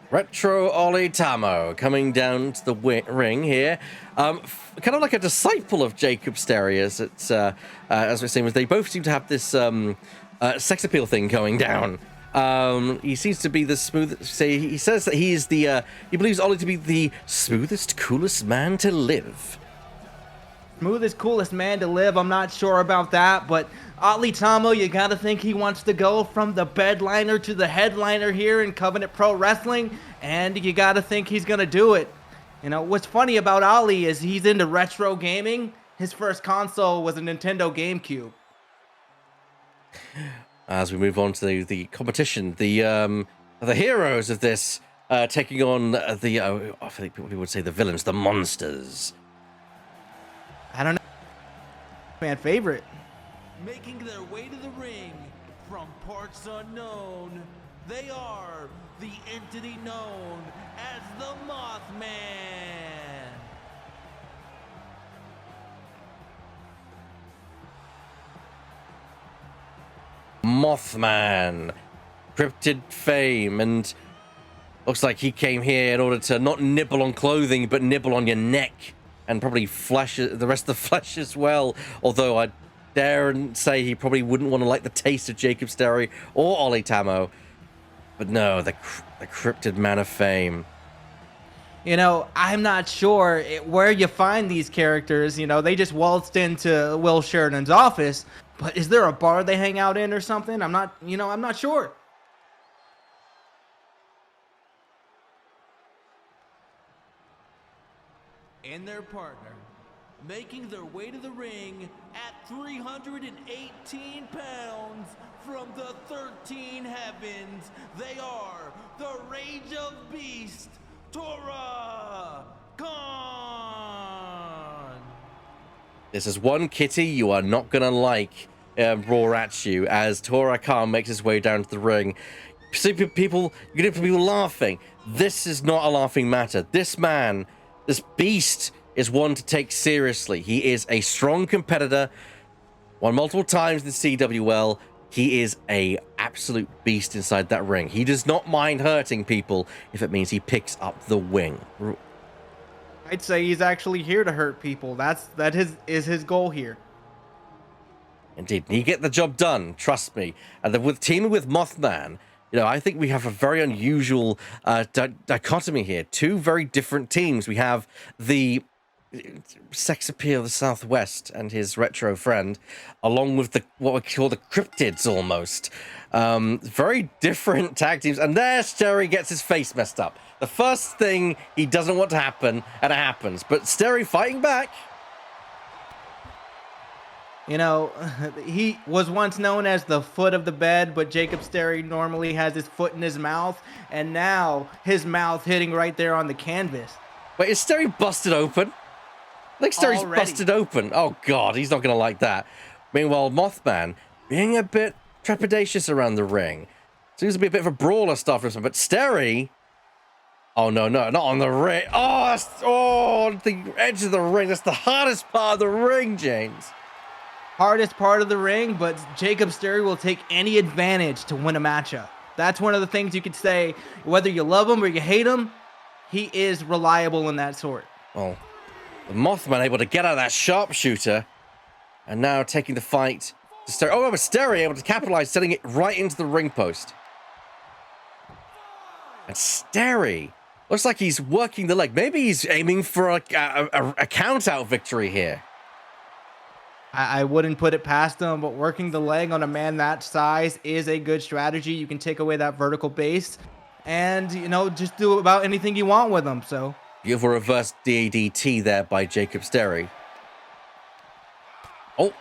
Retro Ollie Tamo coming down to the ring here. Kind of like a disciple of Jacob Sterry, as we're seeing, they both seem to have this sex appeal thing going down. He seems to be the smoothest. He says that he is the. He believes Ollie to be the smoothest, coolest man to live. Smoothest, coolest man to live. I'm not sure about that, but Ali Tamo, you gotta think he wants to go from the bedliner to the headliner here in Covenant Pro Wrestling, and you gotta think he's gonna do it. You know, what's funny about Ali is he's into retro gaming. His first console was a Nintendo GameCube. As we move on to the competition, the heroes of this taking on I think people would say the villains, the monsters. I don't know. Fan favorite. Making their way to the ring from parts unknown, they are the entity known as the Mothman. Mothman, cryptid fame, and looks like he came here in order to not nibble on clothing, but nibble on your neck and probably flesh, the rest of the flesh as well. Although I dare and say he probably wouldn't want to like the taste of Jacob Sterry or Ollie Tamo. But no, the cryptid man of fame. You know, I'm not sure where you find these characters. You know, they just waltzed into Will Sheridan's office. But is there a bar they hang out in or something? I'm not sure. And their partner, making their way to the ring at 318 pounds from the 13 heavens, they are the Rage of Beast, Tora Khan. This is one kitty you are not gonna like roar at you as Tora Khan makes his way down to the ring. See people, you get people laughing. This is not a laughing matter. This man, this beast, is one to take seriously. He is a strong competitor. Won multiple times in the CWL. He is a absolute beast inside that ring. He does not mind hurting people if it means he picks up the win. I'd say he's actually here to hurt people. That is his goal here. Indeed, he get the job done. Trust me. And with teaming with Mothman, you know, I think we have a very unusual dichotomy here. Two very different teams. We have the sex appeal of the Southwest and his retro friend, along with what we call the cryptids almost. Very different tag teams. And there, Sterry gets his face messed up. The first thing he doesn't want to happen, and it happens. But Sterry fighting back. You know, he was once known as the foot of the bed, but Jacob Sterry normally has his foot in his mouth, and now his mouth hitting right there on the canvas. Wait, is Sterry busted open? Like Steri's Already. busted open. Oh, God, he's not going to like that. Meanwhile, Mothman being a bit trepidatious around the ring. Seems to be a bit of a brawler stuff, but Steri... Oh, no, not on the ring. The edge of the ring. That's the hardest part of the ring, James. Hardest part of the ring, but Jacob Steri will take any advantage to win a matchup. That's one of the things you could say, whether you love him or you hate him, he is reliable in that sort. Well, the Mothman able to get out of that sharpshooter, and now taking the fight to Steri. Oh, but Steri able to capitalize, setting it right into the ring post. And Steri looks like he's working the leg. Maybe he's aiming for a count-out victory here. I wouldn't put it past him, but working the leg on a man that size is a good strategy. You can take away that vertical base and, just do about anything you want with him. So Beautiful reverse DDT there by Jacob Steri. Oh,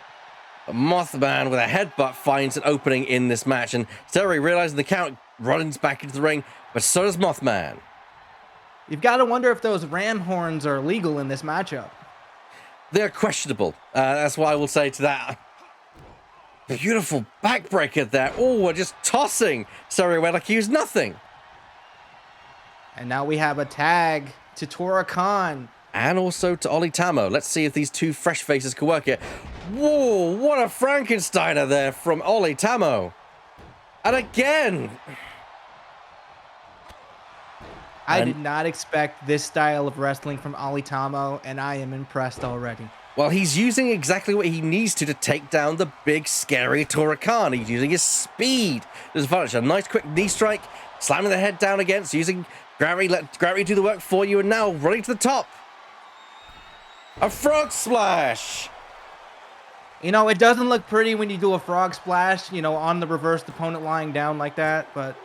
Mothman with a headbutt finds an opening in this match, and Steri, realizing the count, runs back into the ring, but so does Mothman. you've got to wonder if those ram horns are legal in this matchup. They're questionable. That's what I will say to that. Beautiful backbreaker there. Oh, we're just tossing Steri away like he was nothing. And now we have a tag to Tora Khan. And also to Ollie Tamo. Let's see if these two fresh faces can work it. Whoa, what a Frankensteiner there from Ollie Tamo. And again. I did not expect this style of wrestling from Ollie Tamo, and I am impressed already. Well, he's using exactly what he needs to take down the big, scary Tora Khan. He's using his speed. There's a nice, quick knee strike, slamming the head down against, using gravity, let gravity do the work for you, and now running to the top. A frog splash. It doesn't look pretty when you do a frog splash, on the reversed opponent lying down like that, but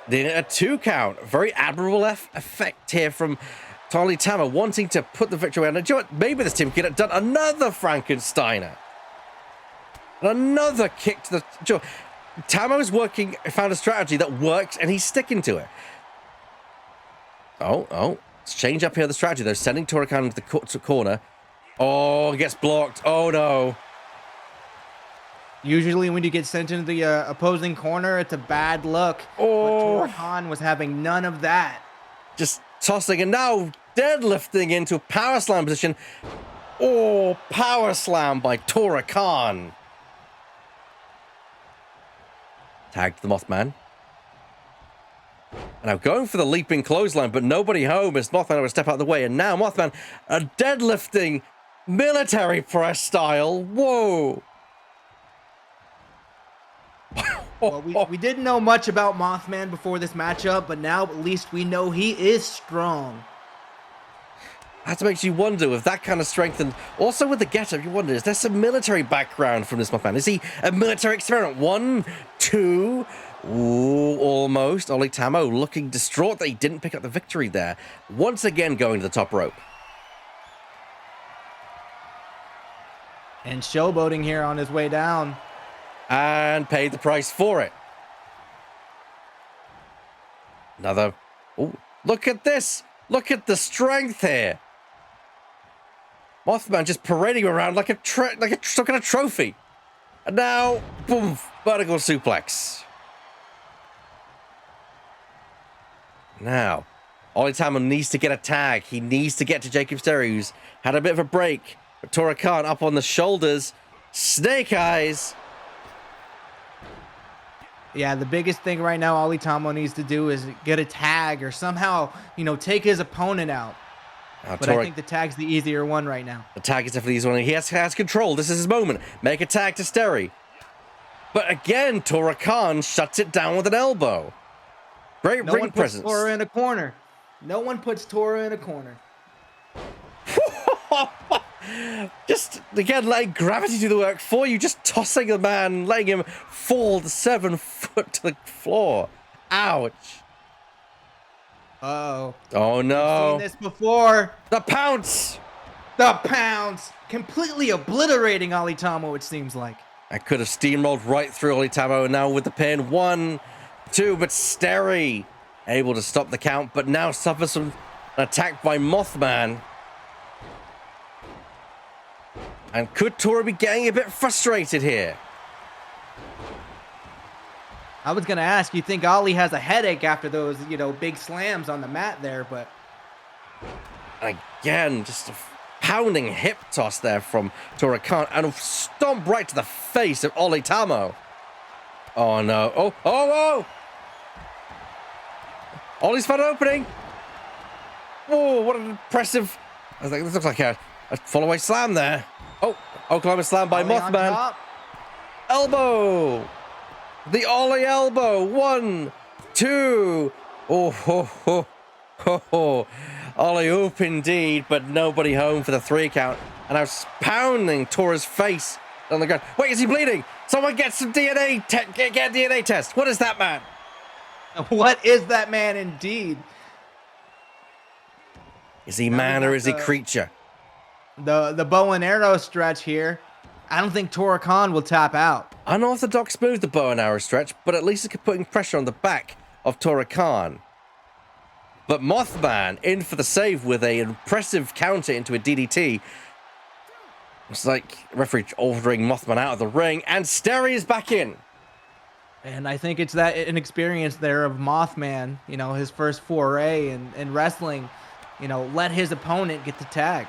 then a 2 count. Very admirable effect here from Ollie Tamo, wanting to put the victory away. And do you know what? Maybe this team could have done another Frankensteiner. Another kick to the... Do you know, Tamo's found a strategy that works, and he's sticking to it. Oh. Let's change up here the strategy, though. Sending Tora Khan into the corner. Oh, he gets blocked. Oh, no. usually when you get sent into the opposing corner, it's a bad look. Oh. But Tora Khan was having none of that. Just tossing and now deadlifting into a power slam position. Oh, power slam by Tora Khan. Tagged the Mothman. And now going for the leaping clothesline, but nobody home as Mothman would step out of the way. And now Mothman, a deadlifting military press style. Whoa. Well, we didn't know much about Mothman before this matchup, but now at least we know he is strong. That makes you wonder with that kind of strength, and also with the getup, you wonder, is there some military background from this Mothman? Is he a military experiment? 1, 2, ooh, almost. Ollie Tamo looking distraught that he didn't pick up the victory there. Once again going to the top rope. And showboating here on his way down. And paid the price for it. Another. Oh, look at this. Look at the strength here. Mothman just parading around like a trophy. And now, boom, vertical suplex. Now, Ollie Tamo needs to get a tag. He needs to get to Jacob Steri, who's had a bit of a break. But Tora Khan up on the shoulders. Snake eyes. Yeah, the biggest thing right now Ollie Tamo needs to do is get a tag or somehow, take his opponent out. But I think the tag's the easier one right now. The tag is definitely the easier one. He has control. This is his moment. Make a tag to Steri. But again, Tora Khan shuts it down with an elbow. Great ring presence. No one puts Tora in a corner. No one puts Tora in a corner. Just, again, letting gravity do the work for you. Just tossing the man, letting him fall 7 foot to the floor. Ouch. Uh-oh. Oh, no. I've seen this before. The pounce. The pounce. Completely obliterating Ollie Tamo, it seems like. I could have steamrolled right through Ollie Tamo, and now with the pin. 1, 2, but Steri able to stop the count, but now suffers from an attack by Mothman. And could Tora be getting a bit frustrated here? I was going to ask, you think Ollie has a headache after those, big slams on the mat there, but... Again, just a pounding hip toss there from Tora Khan, and a stomp right to the face of Ollie Tamo. Oh, no. Oh! Ollie's found an opening. Oh, what an impressive... I think this looks like a follow-away slam there. Oh, Oklahoma slam by Mothman. Elbow. The Ollie elbow. 1, 2. Oh, ho, ho, ho, ho. Ollie oop indeed, but nobody home for the 3 count. And now pounding Tora's face on the ground. Wait, is he bleeding? Someone get some DNA. Get a DNA test. What is that, man? What is that man indeed? Is he man or is he creature? The bow and arrow stretch here. I don't think Tora Khan will tap out. Unorthodox move, the bow and arrow stretch, but at least it's putting pressure on the back of Tora Khan. But Mothman in for the save with an impressive counter into a DDT. It's like referee ordering Mothman out of the ring, and Sterry is back in. And I think it's that inexperience there of Mothman, his first foray in wrestling, let his opponent get the tag.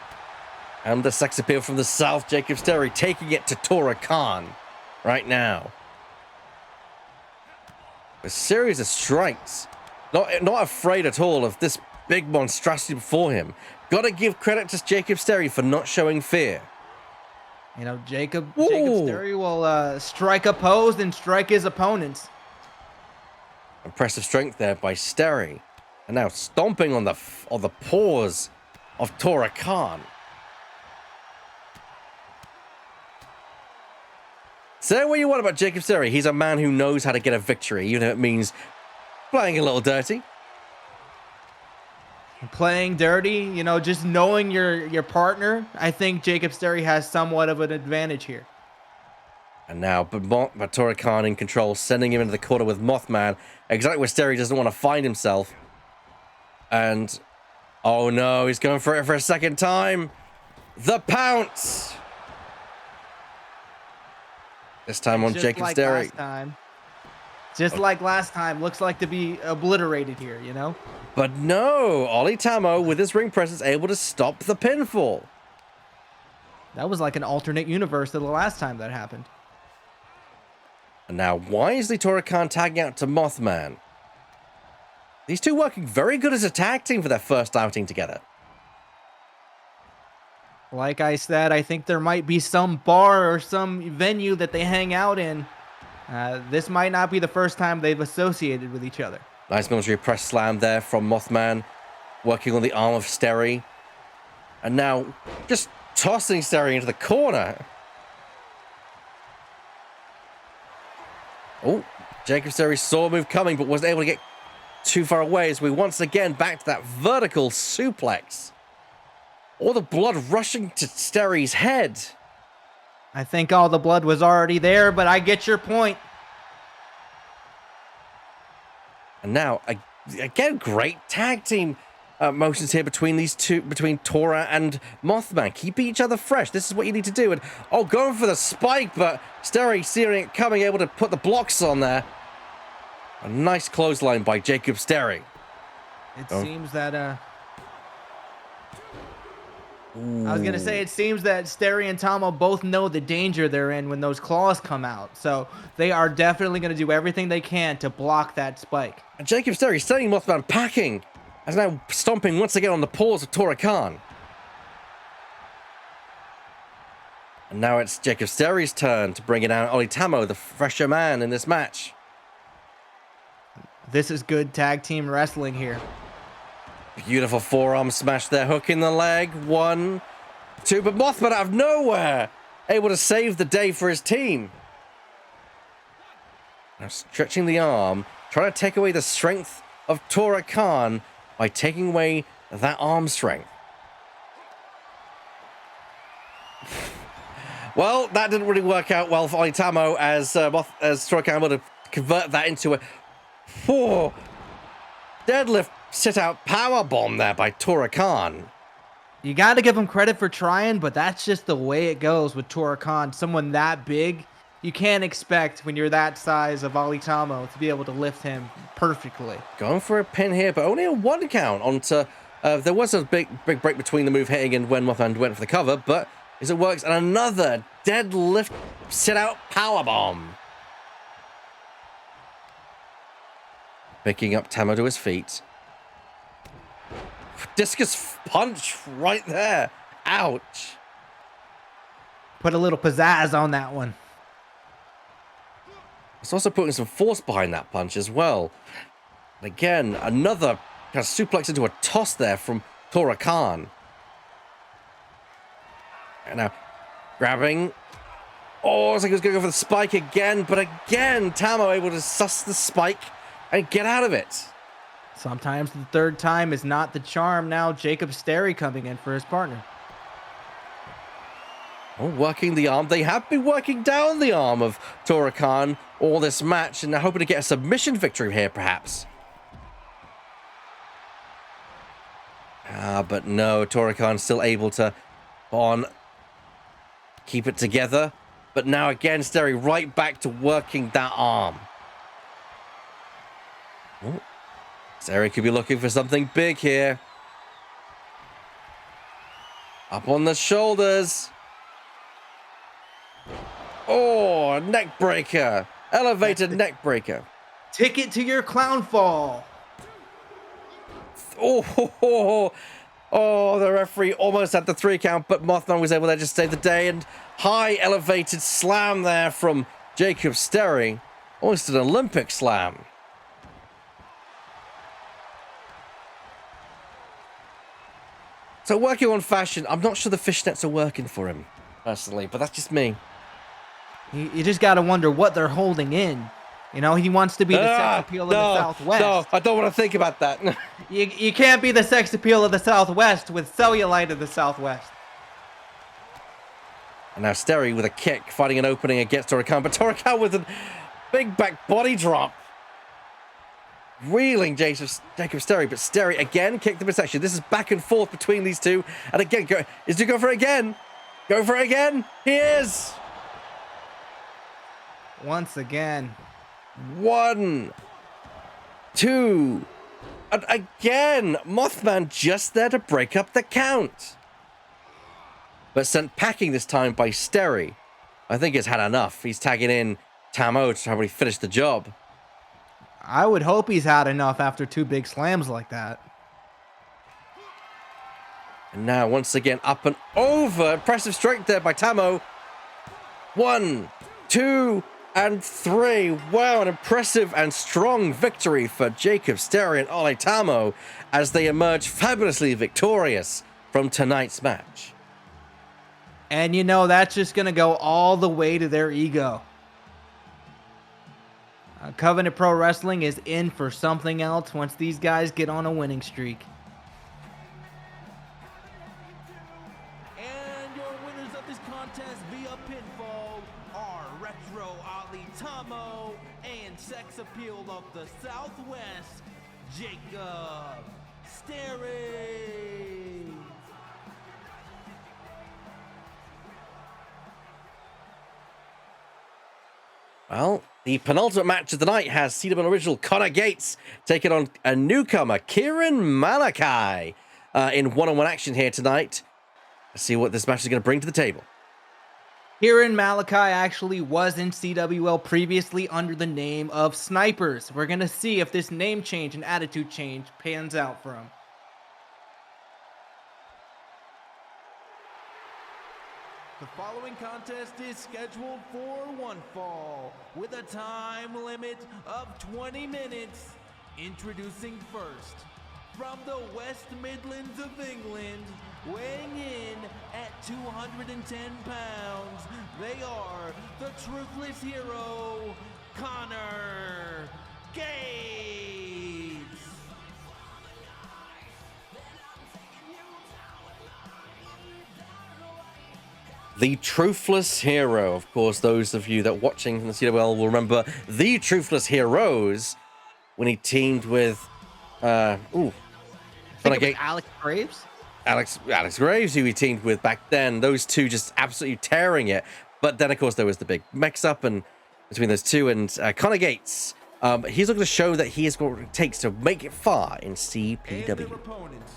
And the sex appeal from the South, Jacob Sterry, taking it to Tora Khan right now. A series of strikes. Not afraid at all of this big monstrosity before him. Got to give credit to Jacob Sterry for not showing fear. Jacob Sterry will strike opposed and strike his opponents. Impressive strength there by Sterry. And now stomping on the paws of Tora Khan. Say what you want about Jacob Sterry. He's a man who knows how to get a victory, even if it means playing a little dirty. Playing dirty, just knowing your partner. I think Jacob Sterry has somewhat of an advantage here. And now, but Tora Khan in control, sending him into the corner with Mothman. Exactly where Sterry doesn't want to find himself. And, oh no, he's going for it for a second time. The pounce! This time on Jacob Sterry. Just like last time, looks like to be obliterated here, But no, Ollie Tamo with his ring presence able to stop the pinfall. That was like an alternate universe to the last time that happened. And now wisely Tora Khan tagging out to Mothman. These two working very good as a tag team for their first outing together. Like I said, I think there might be some bar or some venue that they hang out in. This might not be the first time they've associated with each other. Nice military press slam there from Mothman, working on the arm of Sterry. And now just tossing Sterry into the corner. Oh, Jacob Sterry saw a move coming, but wasn't able to get too far away as we once again back to that vertical suplex. All the blood rushing to Sterry's head. I think all the blood was already there, but I get your point. And now, again, great tag team motions here between these two, between Tora and Mothman. Keeping each other fresh. This is what you need to do. And, oh, going for the spike, but Sterry seeing it coming, able to put the blocks on there. A nice clothesline by Jacob Sterry. It seems that... I was going to say, it seems that Sterry and Tomo both know the danger they're in when those claws come out. So they are definitely going to do everything they can to block that spike. And Jacob Sterry sending Mothman packing. And now stomping once again on the paws of Tora Khan. And now it's Jacob Sterry's turn to bring it out Ollie Tamo, the fresher man in this match. This is good tag team wrestling here. Beautiful forearm smash there, hook in the leg. 1, 2, but Mothman out of nowhere, able to save the day for his team. Now stretching the arm, trying to take away the strength of Tora Khan by taking away that arm strength. Well, that didn't really work out well for Ollie Tamo as Tora Khan able to convert that into a deadlift sit-out power bomb there by Tora Khan. You got to give him credit for trying, but that's just the way it goes with Khan. Someone that big, you can't expect when you're that size of Alitamo to be able to lift him perfectly. Going for a pin here, but only a 1 count onto... there was a big break between the move hitting and when Mothman went for the cover, but as it works, and another deadlift sit-out powerbomb. Picking up Tamo to his feet. Discus punch right there. Ouch. Put a little pizzazz on that one. It's also putting some force behind that punch as well. And again, another kind of suplex into a toss there from Khan. And now grabbing. Oh, it's like he was going to go for the spike again, but again, Tamo able to suss the spike and get out of it. Sometimes the third time is not the charm. Now Jacob Sterry coming in for his partner. Oh, working the arm. They have been working down the arm of Khan all this match, and they're hoping to get a submission victory here, perhaps. But no, Khan's still able to keep it together. But now again, Sterry right back to working that arm. Oh, Sterry could be looking for something big here. Up on the shoulders. Oh, neck breaker. Elevated neck breaker. Ticket to your clown fall. Oh, the referee almost had the 3 count, but Mothman was able to just save the day. And high elevated slam there from Jacob Sterry. Almost an Olympic slam. So working on fashion, I'm not sure the fishnets are working for him, personally, but that's just me. You just got to wonder what they're holding in. You know, he wants to be the sex appeal of the Southwest. No, I don't want to think about that. You can't be the sex appeal of the Southwest with cellulite of the Southwest. And now Sterry with a kick, finding an opening against Khan, but Khan with a big back body drop. Reeling Jacob Sterry, but Sterry again kicked the midsection. This is back and forth between these two. And again, is he going for it again? Go for it again. He is. Once again. 1, 2, and again, Mothman just there to break up the count. But sent packing this time by Sterry. I think he's had enough. He's tagging in Tamo to probably finish the job. I would hope he's had enough after 2 big slams like that. And now, once again, up and over. Impressive strength there by Tamo. 1, 2, and 3. Wow, an impressive and strong victory for Jacob Sterry and Ole Tamo as they emerge fabulously victorious from tonight's match. And you know, that's just going to go all the way to their ego. Covenant Pro Wrestling is in for something else once these guys get on a winning streak. And your winners of this contest via pinfall are Retro Ali Tamo and Sex Appeal of the Southwest, Jacob Sterry. Well, the penultimate match of the night has CW original Connor Gates taking on a newcomer, Kieran Malachi, in one-on-one action here tonight. Let's see what this match is going to bring to the table. Kieran Malachi actually was in CWL previously under the name of Snipers. We're going to see if this name change and attitude change pans out for him. The following contest is scheduled for one fall with a time limit of 20 minutes. Introducing first, from the West Midlands of England, weighing in at 210 pounds, they are the Truthless Hero, Connor Gates. The Truthless Hero. Of course, those of you that watching from the CWL will remember the Truthless Heroes when he teamed with Connor Gates. Alex Graves? Alex Graves, who he teamed with back then. Those two just absolutely tearing it. But then, of course, there was the big mix-up and between those two and Connor Gates. He's looking to show that he has got what it takes to make it far in CPW. And their opponents,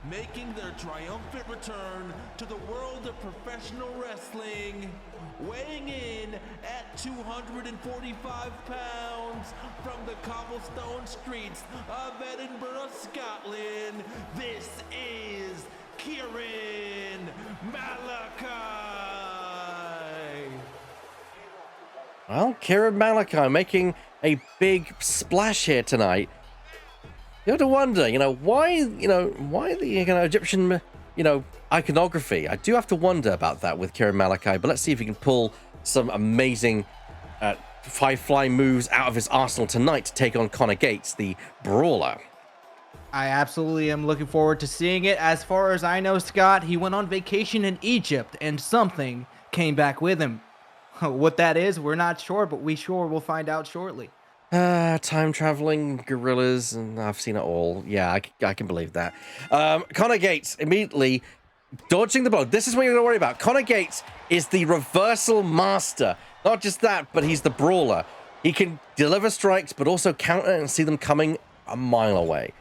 making their triumphant return to the world of professional wrestling, weighing in at 245 pounds from the cobblestone streets of Edinburgh, Scotland, this is Kieran Malachi. Well, Kieran Malachi making a big splash here tonight. You have to wonder, why the Egyptian, iconography. I do have to wonder about that with Kieran Malachi, but let's see if he can pull some amazing high-fly moves out of his arsenal tonight to take on Connor Gates, the brawler. I absolutely am looking forward to seeing it. As far as I know, Scott, he went on vacation in Egypt and something came back with him. What that is, we're not sure, but we sure will find out shortly. Time traveling gorillas, and I've seen it all. Yeah, I can believe that. Connor Gates immediately dodging the blow. This is what you're going to worry about. Connor Gates is the reversal master. Not just that, but he's the brawler. He can deliver strikes, but also counter and see them coming a mile away.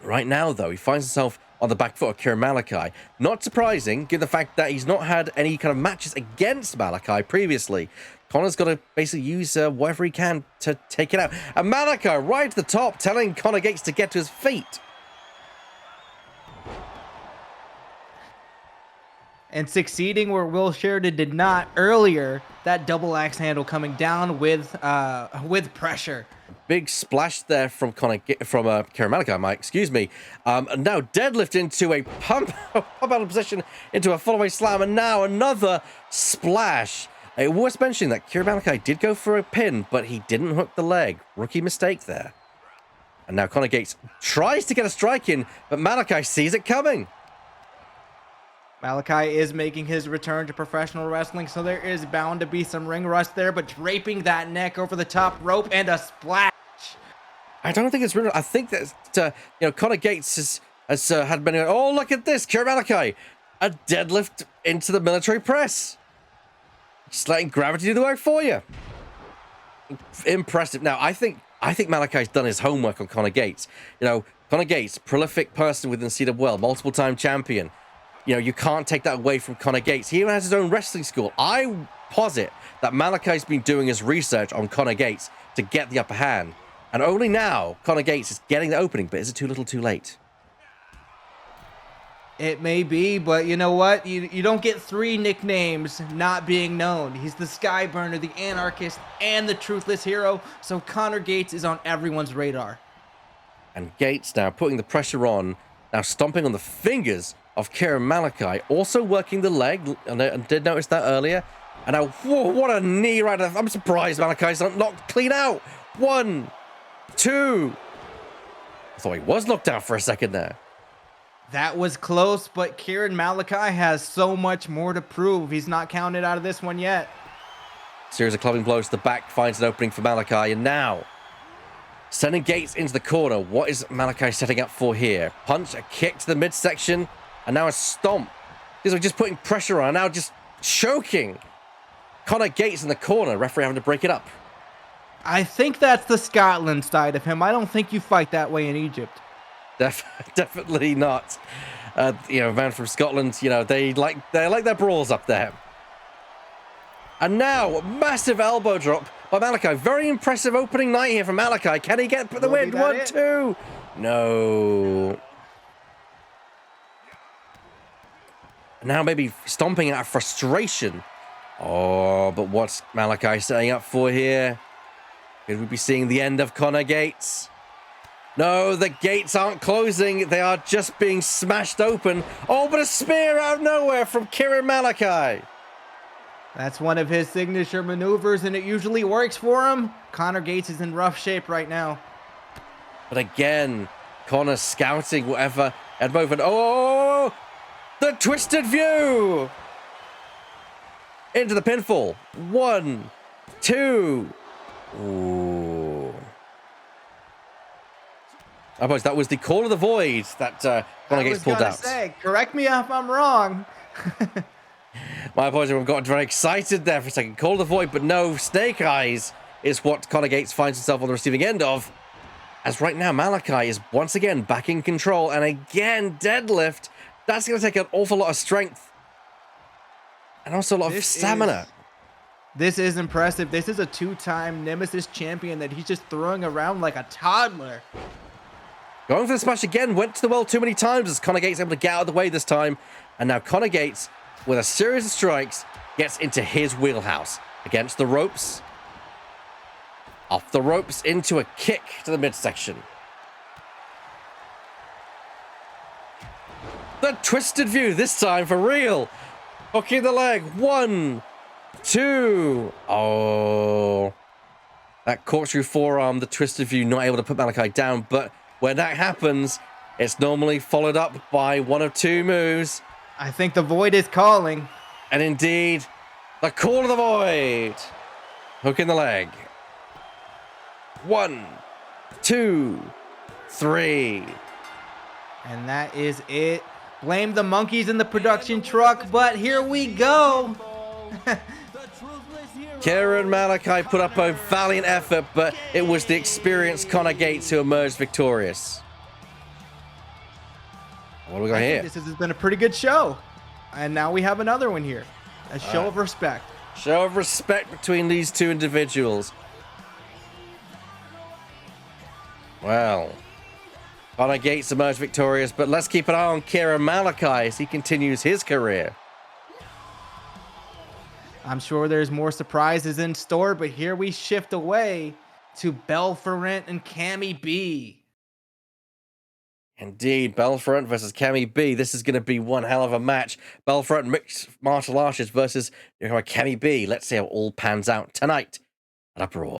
Right now, though, he finds himself on the back foot of Kieran Malachi. Not surprising, given the fact that he's not had any kind of matches against Malachi previously. Connor's got to basically use whatever he can to take it out. And Malachi right at the top, telling Connor Gates to get to his feet. And succeeding where Will Sheridan did not earlier. That double axe handle coming down with pressure. Big splash there from Kieran Malachi, excuse me. And now deadlift into a pump out of position into a follow-away slam, and now another splash. It was mentioning that Kieran Malachi did go for a pin, but he didn't hook the leg. Rookie mistake there. And now Connor Gates tries to get a strike in, but Malachi sees it coming. Malachi is making his return to professional wrestling, so there is bound to be some ring rust there, but draping that neck over the top rope and a splash. I don't think it's real. I think that, Connor Gates has had been, oh, look at this, Kieran Malachi. A deadlift into the military press. Just letting gravity do the work for you. Impressive. Now, I think Malachi's done his homework on Connor Gates. Connor Gates, prolific person within CWL, multiple-time champion. You can't take that away from Connor Gates. He even has his own wrestling school. I posit that Malachi's been doing his research on Connor Gates to get the upper hand. And only now, Connor Gates is getting the opening, but is it too little too late? It may be, but you know what? You don't get three nicknames not being known. He's the Skyburner, the Anarchist, and the Truthless Hero, so Connor Gates is on everyone's radar. And Gates now putting the pressure on, now stomping on the fingers of Kieran Malachi, also working the leg, and I did notice that earlier. And now, whoa, what a knee right there. I'm surprised Malachi's not knocked clean out. 1, 2. I thought he was knocked out for a second there. That was close, but Kieran Malachi has so much more to prove. He's not counted out of this one yet. Series of clubbing blows to the back, finds an opening for Malachi, and now sending Gates into the corner. What is Malachi setting up for here? Punch, a kick to the midsection, and now a stomp. These are just putting pressure on, now just choking Connor Gates in the corner. Referee having to break it up. I think that's the Scotland side of him. I don't think you fight that way in Egypt. Definitely not. Man from Scotland, they like their brawls up there. And now, massive elbow drop by Malachi. Very impressive opening night here from Malachi. Can he get the win? 1, 2. No. Now maybe stomping out of frustration. Oh, but what's Malachi setting up for here? Could we be seeing the end of Connor Gates? No, the gates aren't closing. They are just being smashed open. Oh, but a spear out of nowhere from Kieran Malachi. That's one of his signature maneuvers, and it usually works for him. Connor Gates is in rough shape right now. But again, Connor scouting whatever at movement. Oh, the twisted view. Into the pinfall. 1, 2. Ooh. I suppose that was the call of the void that Conor Gates pulled out. Say, correct me if I'm wrong. My apologies, I've got very excited there for a second. Call the void, but no, Snake Eyes is what Conor Gates finds himself on the receiving end of. As right now, Malachi is once again back in control, and again, deadlift. That's going to take an awful lot of strength. And also a lot of stamina. This is impressive. This is a 2-time Nemesis champion that he's just throwing around like a toddler. Going for the smash again, went to the well too many times as Conor Gates able to get out of the way this time. And now Conor Gates, with a series of strikes, gets into his wheelhouse. Against the ropes. Off the ropes into a kick to the midsection. The twisted view this time for real. Hooking the leg. 1, 2. Oh. That corkscrew forearm, the twisted view, not able to put Malachi down. But when that happens, it's normally followed up by one of two moves. I think the void is calling. And indeed, the call of the void. Hook in the leg. 1, 2, 3. And that is it. Blame the monkeys in the production truck, but here we go. Kieran Malachi put up a valiant effort, but it was the experienced Conor Gates who emerged victorious. What do we got here? This has been a pretty good show. And now we have another one here. A show of respect. Show of respect between these two individuals. Well, Conor Gates emerged victorious, but let's keep an eye on Kieran Malachi as he continues his career. I'm sure there's more surprises in store, but here we shift away to Belle, Florent, and Cami B. Indeed, Belle Florent versus Cami B. This is going to be one hell of a match. Belle Florent mixed martial artists versus Cami B. Let's see how it all pans out tonight at Uproar.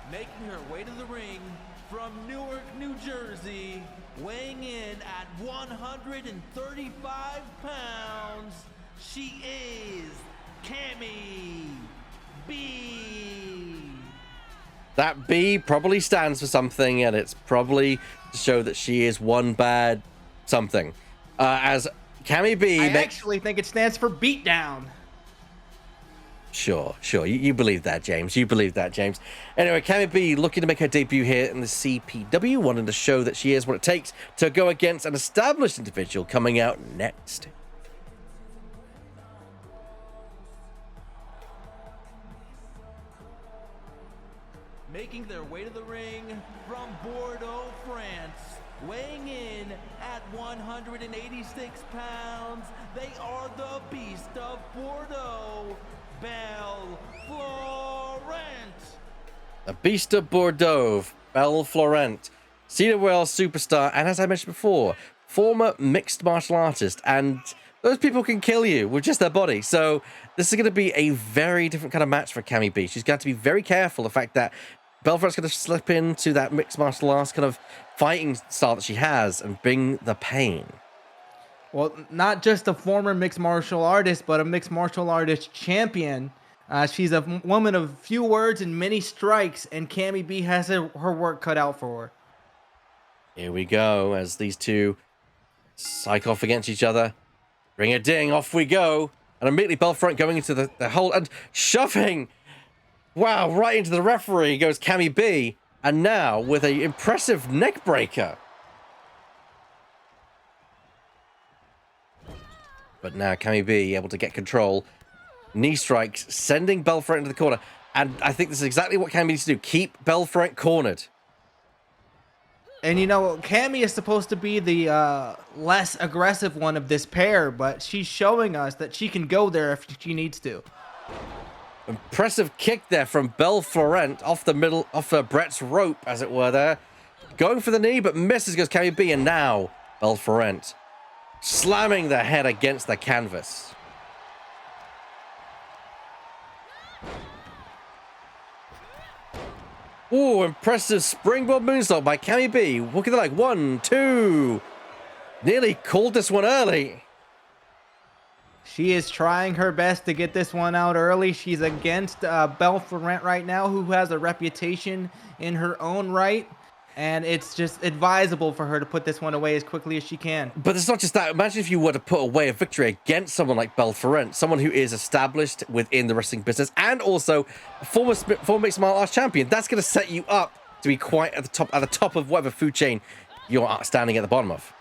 Making her way to the ring from Newark, New Jersey, weighing in at 135 pounds, she is Cami B. That B probably stands for something, and it's probably to show that she is one bad something. As Cami B... I actually think it stands for beatdown. Sure. You believe that, James. You believe that, James. Anyway, Cami B looking to make her debut here in the CPW, wanting to show that she is what it takes to go against an established individual coming out next. Making their way to the ring from Bordeaux, France, weighing in at 186 pounds, they are the Beast of Bordeaux, Belle Florent. The Beast of Bordeaux, Belle Florent, Cedar Wells superstar, and as I mentioned before, former mixed martial artist, and those people can kill you with just their body. So this is going to be a very different kind of match for Cami B. She's got to be very careful the fact that Belle Florent's going to slip into that mixed martial arts kind of fighting style that she has and bring the pain. Well, not just a former mixed martial artist, but a mixed martial artist champion. She's a woman of few words and many strikes, and Cami B has her work cut out for her. Here we go, as these two psych off against each other. Ring a ding, off we go. And immediately Belle Florent going into the hole and shoving. Wow, right into the referee goes Cami B. And now with an impressive neck breaker. But now Cami B able to get control. Knee strikes, sending Belle Florent into the corner. And I think this is exactly what Cami needs to do. Keep Belle Florent cornered. And you know, Cami is supposed to be the less aggressive one of this pair, but she's showing us that she can go there if she needs to. Impressive kick there from Belle Florent off the middle, off Brett's rope, as it were there. Going for the knee, but misses, goes Cami B. And now Belle Florent slamming the head against the canvas. Oh, impressive springboard moonsault by Cami B. Look at the leg. 1, 2. Nearly called this one early. She is trying her best to get this one out early. She's against Belle Florent right now, who has a reputation in her own right. And it's just advisable for her to put this one away as quickly as she can. But it's not just that. Imagine if you were to put away a victory against someone like Belle Florent, someone who is established within the wrestling business and also a former mixed martial arts champion. That's going to set you up to be quite at the top of whatever food chain you're standing at the bottom of.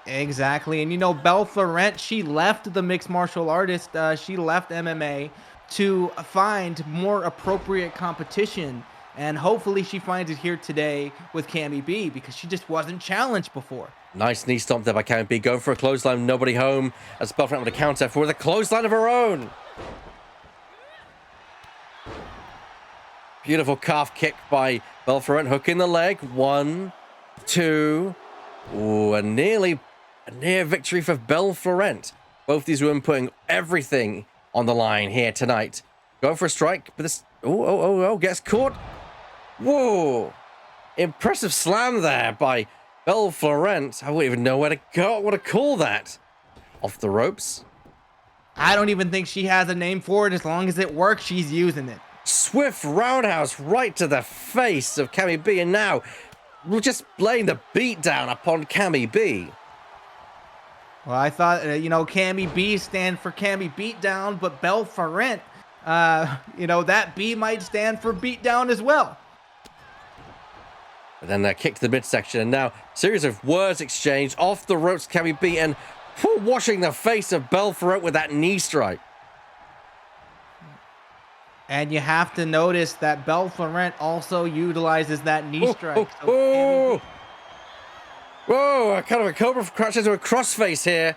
Exactly. And you know, Belle Florent, she left the mixed martial artist. She left MMA to find more appropriate competition. And hopefully she finds it here today with Cami B, because she just wasn't challenged before. Nice knee stomp there by Cami B. Going for a clothesline. Nobody home. As Belle Florent with a counter for the clothesline of her own. Beautiful calf kick by Belle Florent. Hook in the leg. 1, 2. Ooh, a near victory for Belle Florent. Both these women putting everything on the line here tonight. Going for a strike, but this... Oh, gets caught. Whoa. Impressive slam there by Belle Florent. I wouldn't even know where to go. What to call that. Off the ropes. I don't even think she has a name for it. As long as it works, she's using it. Swift roundhouse right to the face of Cami B. And now we're just laying the beat down upon Cami B. Well, I thought, Cami B stand for Cami Beatdown, but Belle Florent, that B might stand for Beatdown as well. But then that kick to the midsection, and now series of words exchanged off the ropes. Cami B and washing the face of Belle Florent with that knee strike. And you have to notice that Belle Florent also utilizes that knee strike. Whoa, kind of a cobra crash into a crossface here.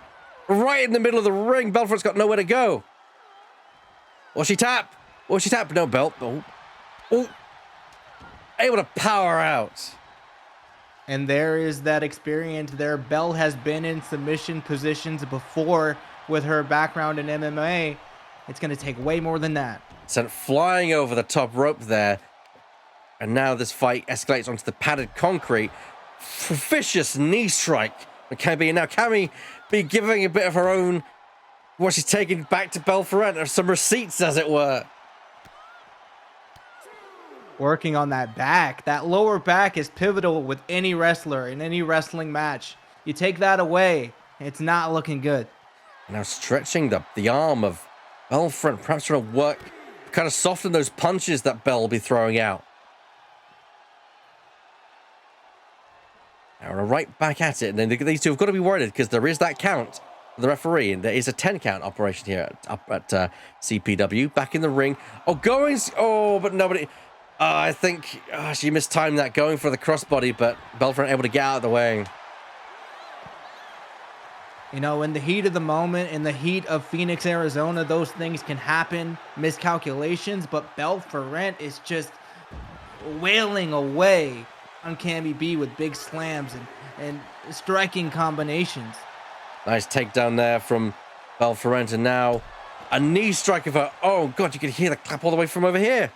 Right in the middle of the ring. Belle Florent's got nowhere to go. Will she tap? No, Belle. Oh. Able to power out. And there is that experience there. Belle has been in submission positions before with her background in MMA. It's going to take way more than that. Sent flying over the top rope there. And now this fight escalates onto the padded concrete. Vicious knee strike. Cami, and now Cami be giving a bit of her own, what she's taking back to Belle Florent, or some receipts, as it were. Working on that back. That lower back is pivotal with any wrestler in any wrestling match. You take that away, it's not looking good. Now stretching the arm of Belle Florent, perhaps trying to work, kind of soften those punches that Belle will be throwing out. Now we're right back at it, and then these two have got to be worried because there is that count for the referee, and there is a 10-count operation here up at CPW. Back in the ring. But nobody... I think she mistimed that going for the crossbody, but Belle Florent able to get out of the way. In the heat of the moment, in the heat of Phoenix, Arizona, those things can happen, miscalculations, but Belle Florent is just wailing away on Cami B with big slams and striking combinations. Nice takedown there from Belle Florent, and now a knee strike of her. Oh, God, you could hear the clap all the way from over here.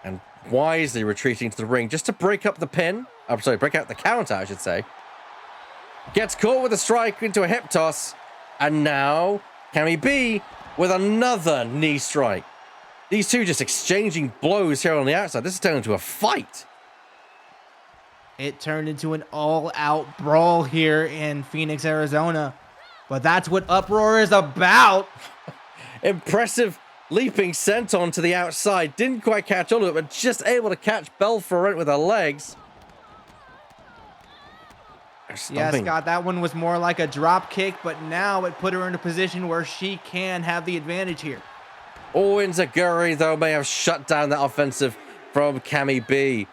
And wisely retreating to the ring just to break up the pin. I'm sorry, break out the counter, I should say. Gets caught with a strike into a hip toss. And now Cami B with another knee strike. These two just exchanging blows here on the outside. This is turning into a fight. It turned into an all-out brawl here in Phoenix, Arizona. But that's what Uproar is about. Impressive leaping senton to the outside. Didn't quite catch all of it, but just able to catch Belle Florent with her legs. Yeah, Scott, that one was more like a drop kick, but now it put her in a position where she can have the advantage here. Oh, Inaugural, though, may have shut down that offensive from Cami B.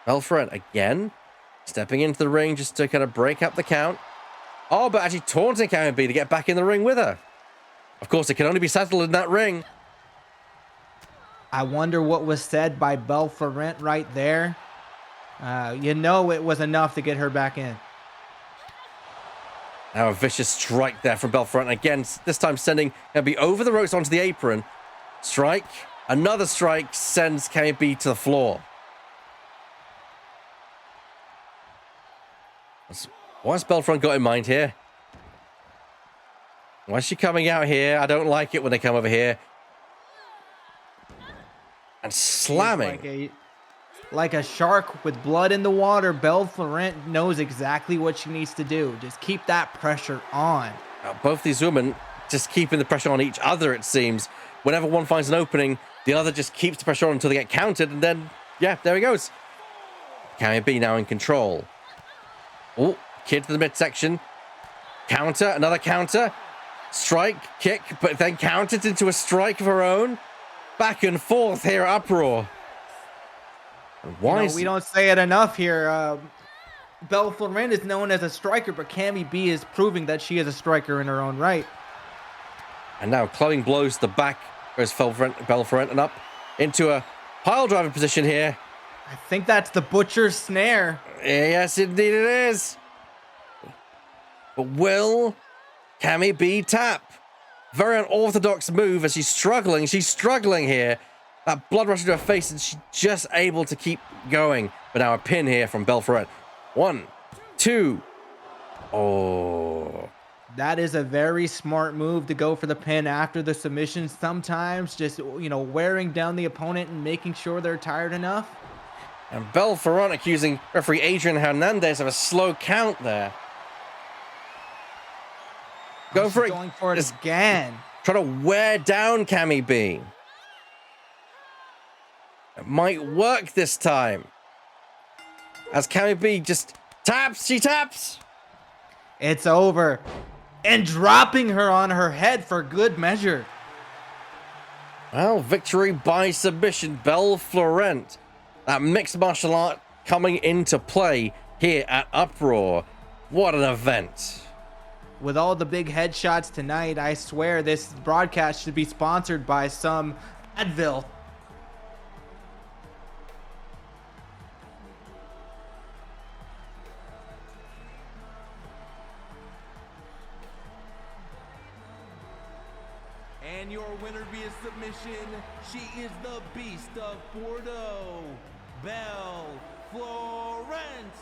Belle Florent again, stepping into the ring just to kind of break up the count. Oh, but actually taunting Cami B to get back in the ring with her. Of course, it can only be settled in that ring. I wonder what was said by Belle Florent right there. It was enough to get her back in. Now a vicious strike there from Belle Florent. Again, this time sending Cami over the ropes onto the apron. Strike. Another strike sends Cami B to the floor. What's Belfront got in mind here? Why is she coming out here? I don't like it when they come over here. And slamming. Like a shark with blood in the water, Belle Florent knows exactly what she needs to do. Just keep that pressure on. Both these women just keeping the pressure on each other, it seems. Whenever one finds an opening, the other just keeps the pressure on until they get countered, and then, yeah, there he goes. Cami B now in control. Oh, kid to the midsection. Counter, another counter. Strike, kick, but then countered into a strike of her own. Back and forth here at Uproar. Why? We don't say it enough here. Belle Florent is known as a striker, but Cami B is proving that she is a striker in her own right. And now clubbing blows to the back. Goes Belle Florent and up into a pile driver position here. I think that's the Butcher's snare. Yes, indeed it is. But will Cami B tap? Very unorthodox move as she's struggling. She's struggling here. That blood rushing to her face, and she's just able to keep going. But now a pin here from Belle Florent. 1, 2. Oh. That is a very smart move to go for the pin after the submission. Sometimes just, wearing down the opponent and making sure they're tired enough. And Belle Florent accusing referee Adrian Hernandez of a slow count there. Going for it again. Trying to wear down Cami B. It might work this time. As Cami B just taps, she taps. It's over. And dropping her on her head for good measure. Well, victory by submission. Belle Florent. That mixed martial art coming into play here at Uproar. What an event. With all the big headshots tonight, I swear this broadcast should be sponsored by some Advil. And your winner via submission, she is the Beast of Bordeaux, Belle Florent.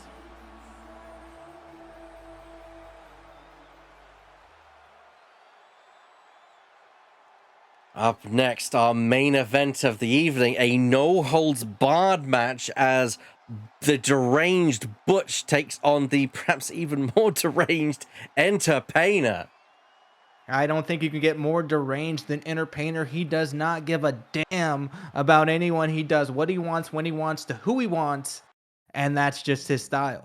Up next, our main event of the evening, a no-holds-barred match as the deranged Butch takes on the perhaps even more deranged Entertainer. I don't think you can get more deranged than Entertainer. He does not give a damn about anyone. He does what he wants, when he wants, to who he wants, and that's just his style.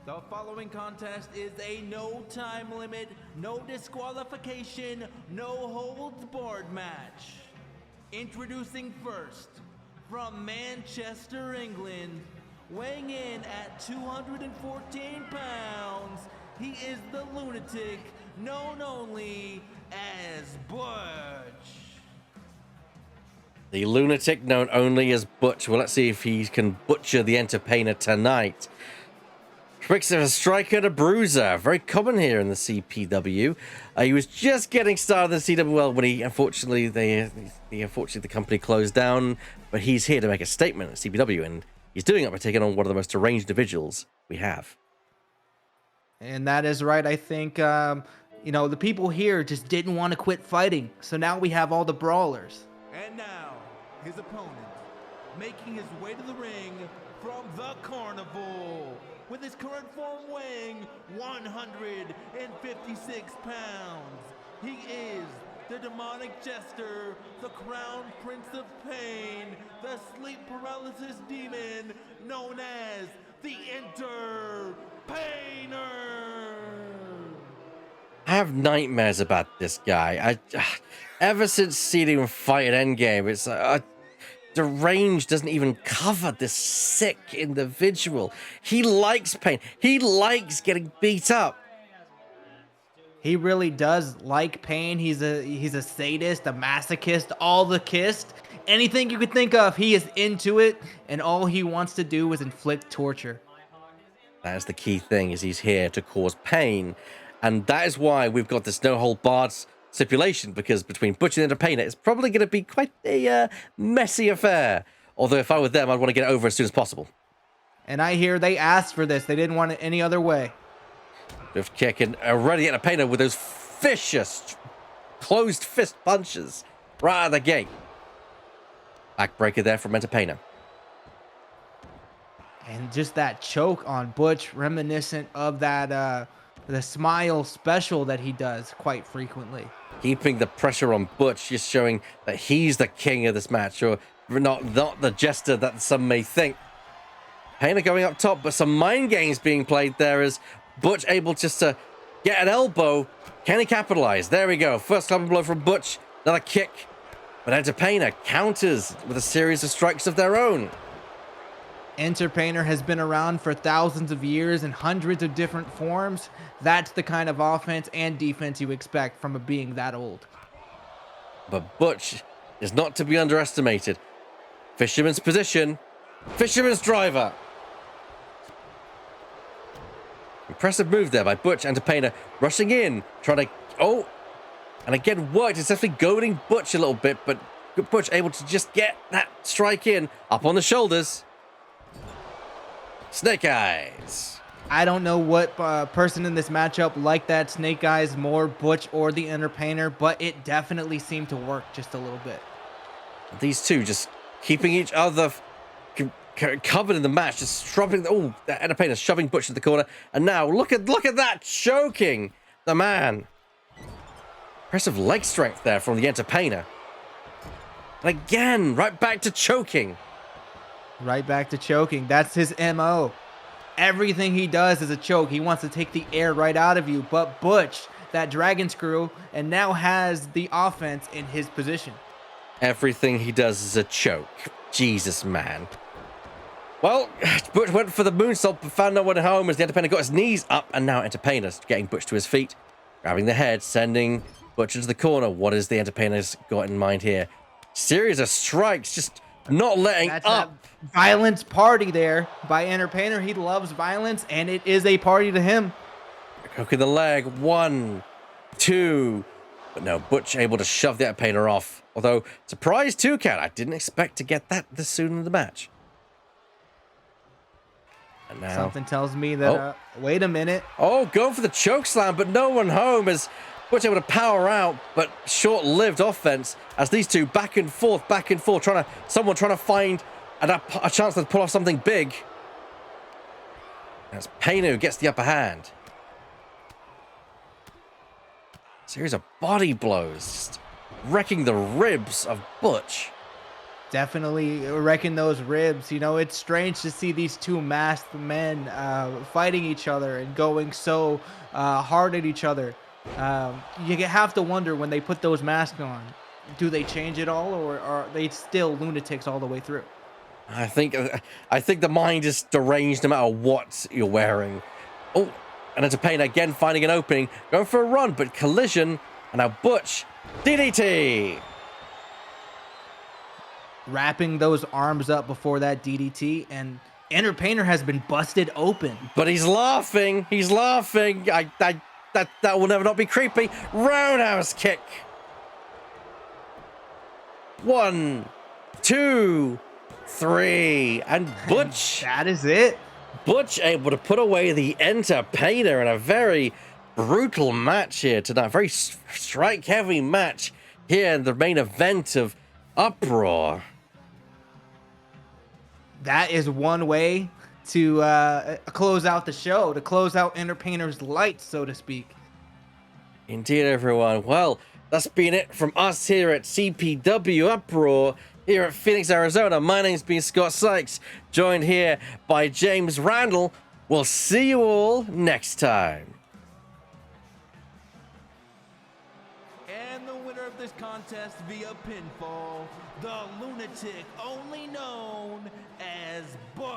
The following contest is a no time limit, no disqualification, no holds barred match. Introducing first, from Manchester, England, weighing in at 214 pounds, he is the lunatic known only as Butch. The lunatic known only as Butch. Well, let's see if he can butcher the Entertainer tonight. Tricks of a striker and a bruiser, very common here in the CPW. He was just getting started in the CWL when he unfortunately the company closed down. But he's here to make a statement at CPW, and he's doing it by taking on one of the most deranged individuals we have. And that is right. I think the people here just didn't want to quit fighting, so now we have all the brawlers. And now, his opponent, making his way to the ring from the carnival, with his current form weighing 156 pounds. He is the demonic jester, the crown prince of pain, the sleep paralysis demon, known as the Entertainer. I have nightmares about this guy. Ever since seeing him fight at Endgame, it's deranged doesn't even cover this sick individual. He likes pain. He likes getting beat up. He really does like pain. He's a sadist, a masochist, all the kissed. Anything you could think of, he is into it, and all he wants to do is inflict torture. That is the key thing, is he's here to cause pain. And that is why we've got this no-hold-barred stipulation, because between Butch and Entertainer, it's probably going to be quite a messy affair. Although if I were them, I'd want to get it over as soon as possible. And I hear they asked for this. They didn't want it any other way. With kick, and already Entertainer with those vicious closed fist punches right out of the gate. Backbreaker there from Entertainer. And just that choke on Butch, reminiscent of that the smile special that he does quite frequently. Keeping the pressure on Butch, just showing that he's the king of this match, or not the jester that some may think. Painter going up top, but some mind games being played there as Butch able just to get an elbow. Can he capitalize? There we go. First clubbing blow from Butch. Another kick. But Entertainer counters with a series of strikes of their own. Entertainer has been around for thousands of years in hundreds of different forms. That's the kind of offense and defense you expect from a being that old. But Butch is not to be underestimated. Fisherman's position. Fisherman's driver. Impressive move there by Butch. Entertainer rushing in, trying to... Oh! And again, worked. It's definitely goading Butch a little bit, but Butch able to just get that strike in. Up on the shoulders. Snake Eyes. I don't know what person in this matchup liked that Snake Eyes more, Butch or the Entertainer, but it definitely seemed to work just a little bit. These two just keeping each other covered in the match, just shoving. Oh, the Entertainer shoving Butch in the corner, and now look at that, choking the man. Impressive leg strength there from the Entertainer, and again right back to choking. Right back to choking. That's his MO. Everything he does is a choke. He wants to take the air right out of you. But Butch, that dragon screw, and now has the offense in his position. Everything he does is a choke. Jesus, man. Well, Butch went for the moonsault, but found no one at home as the Entertainer got his knees up, and now Entertainer's getting Butch to his feet, grabbing the head, sending Butch into the corner. What is the Entertainer's got in mind here? Series of strikes, just not letting That's up. That violence party there by Entertainer. He loves violence, and it is a party to him. Hook in the leg. 1, 2. But no, Butch able to shove the Entertainer off. Although, surprise 2 count. I didn't expect to get that this soon in the match. And now, something tells me that, wait a minute. Oh, going for the choke slam, but no one home as Butch able to power out, but short-lived offense as these two back and forth, someone trying to find a chance to pull off something big. As Payne gets the upper hand. Series of body blows, just wrecking the ribs of Butch. Definitely wrecking those ribs. You know, it's strange to see these two masked men fighting each other and going so hard at each other. You have to wonder when they put those masks on, do they change it all, or are they still lunatics all the way through? I think the mind is deranged no matter what you're wearing. Oh, and Entertainer again finding an opening, going for a run, but collision, and now Butch, DDT. Wrapping those arms up before that DDT, and Entertainer has been busted open. But he's laughing. He's laughing. That will never not be creepy. Roundhouse kick. 1, 2, 3, and Butch. That is it. Butch able to put away the Entertainer in a very brutal match here tonight. Very strike-heavy match here in the main event of Uproar. That is one way to close out the show, to close out Entertainer's lights, so to speak. Indeed, everyone. Well, that's been it from us here at CPW Uproar, here at Phoenix, Arizona. My name's been Scott Sykes, joined here by James Randall. We'll see you all next time. And the winner of this contest via pinfall, the lunatic only known as Butch.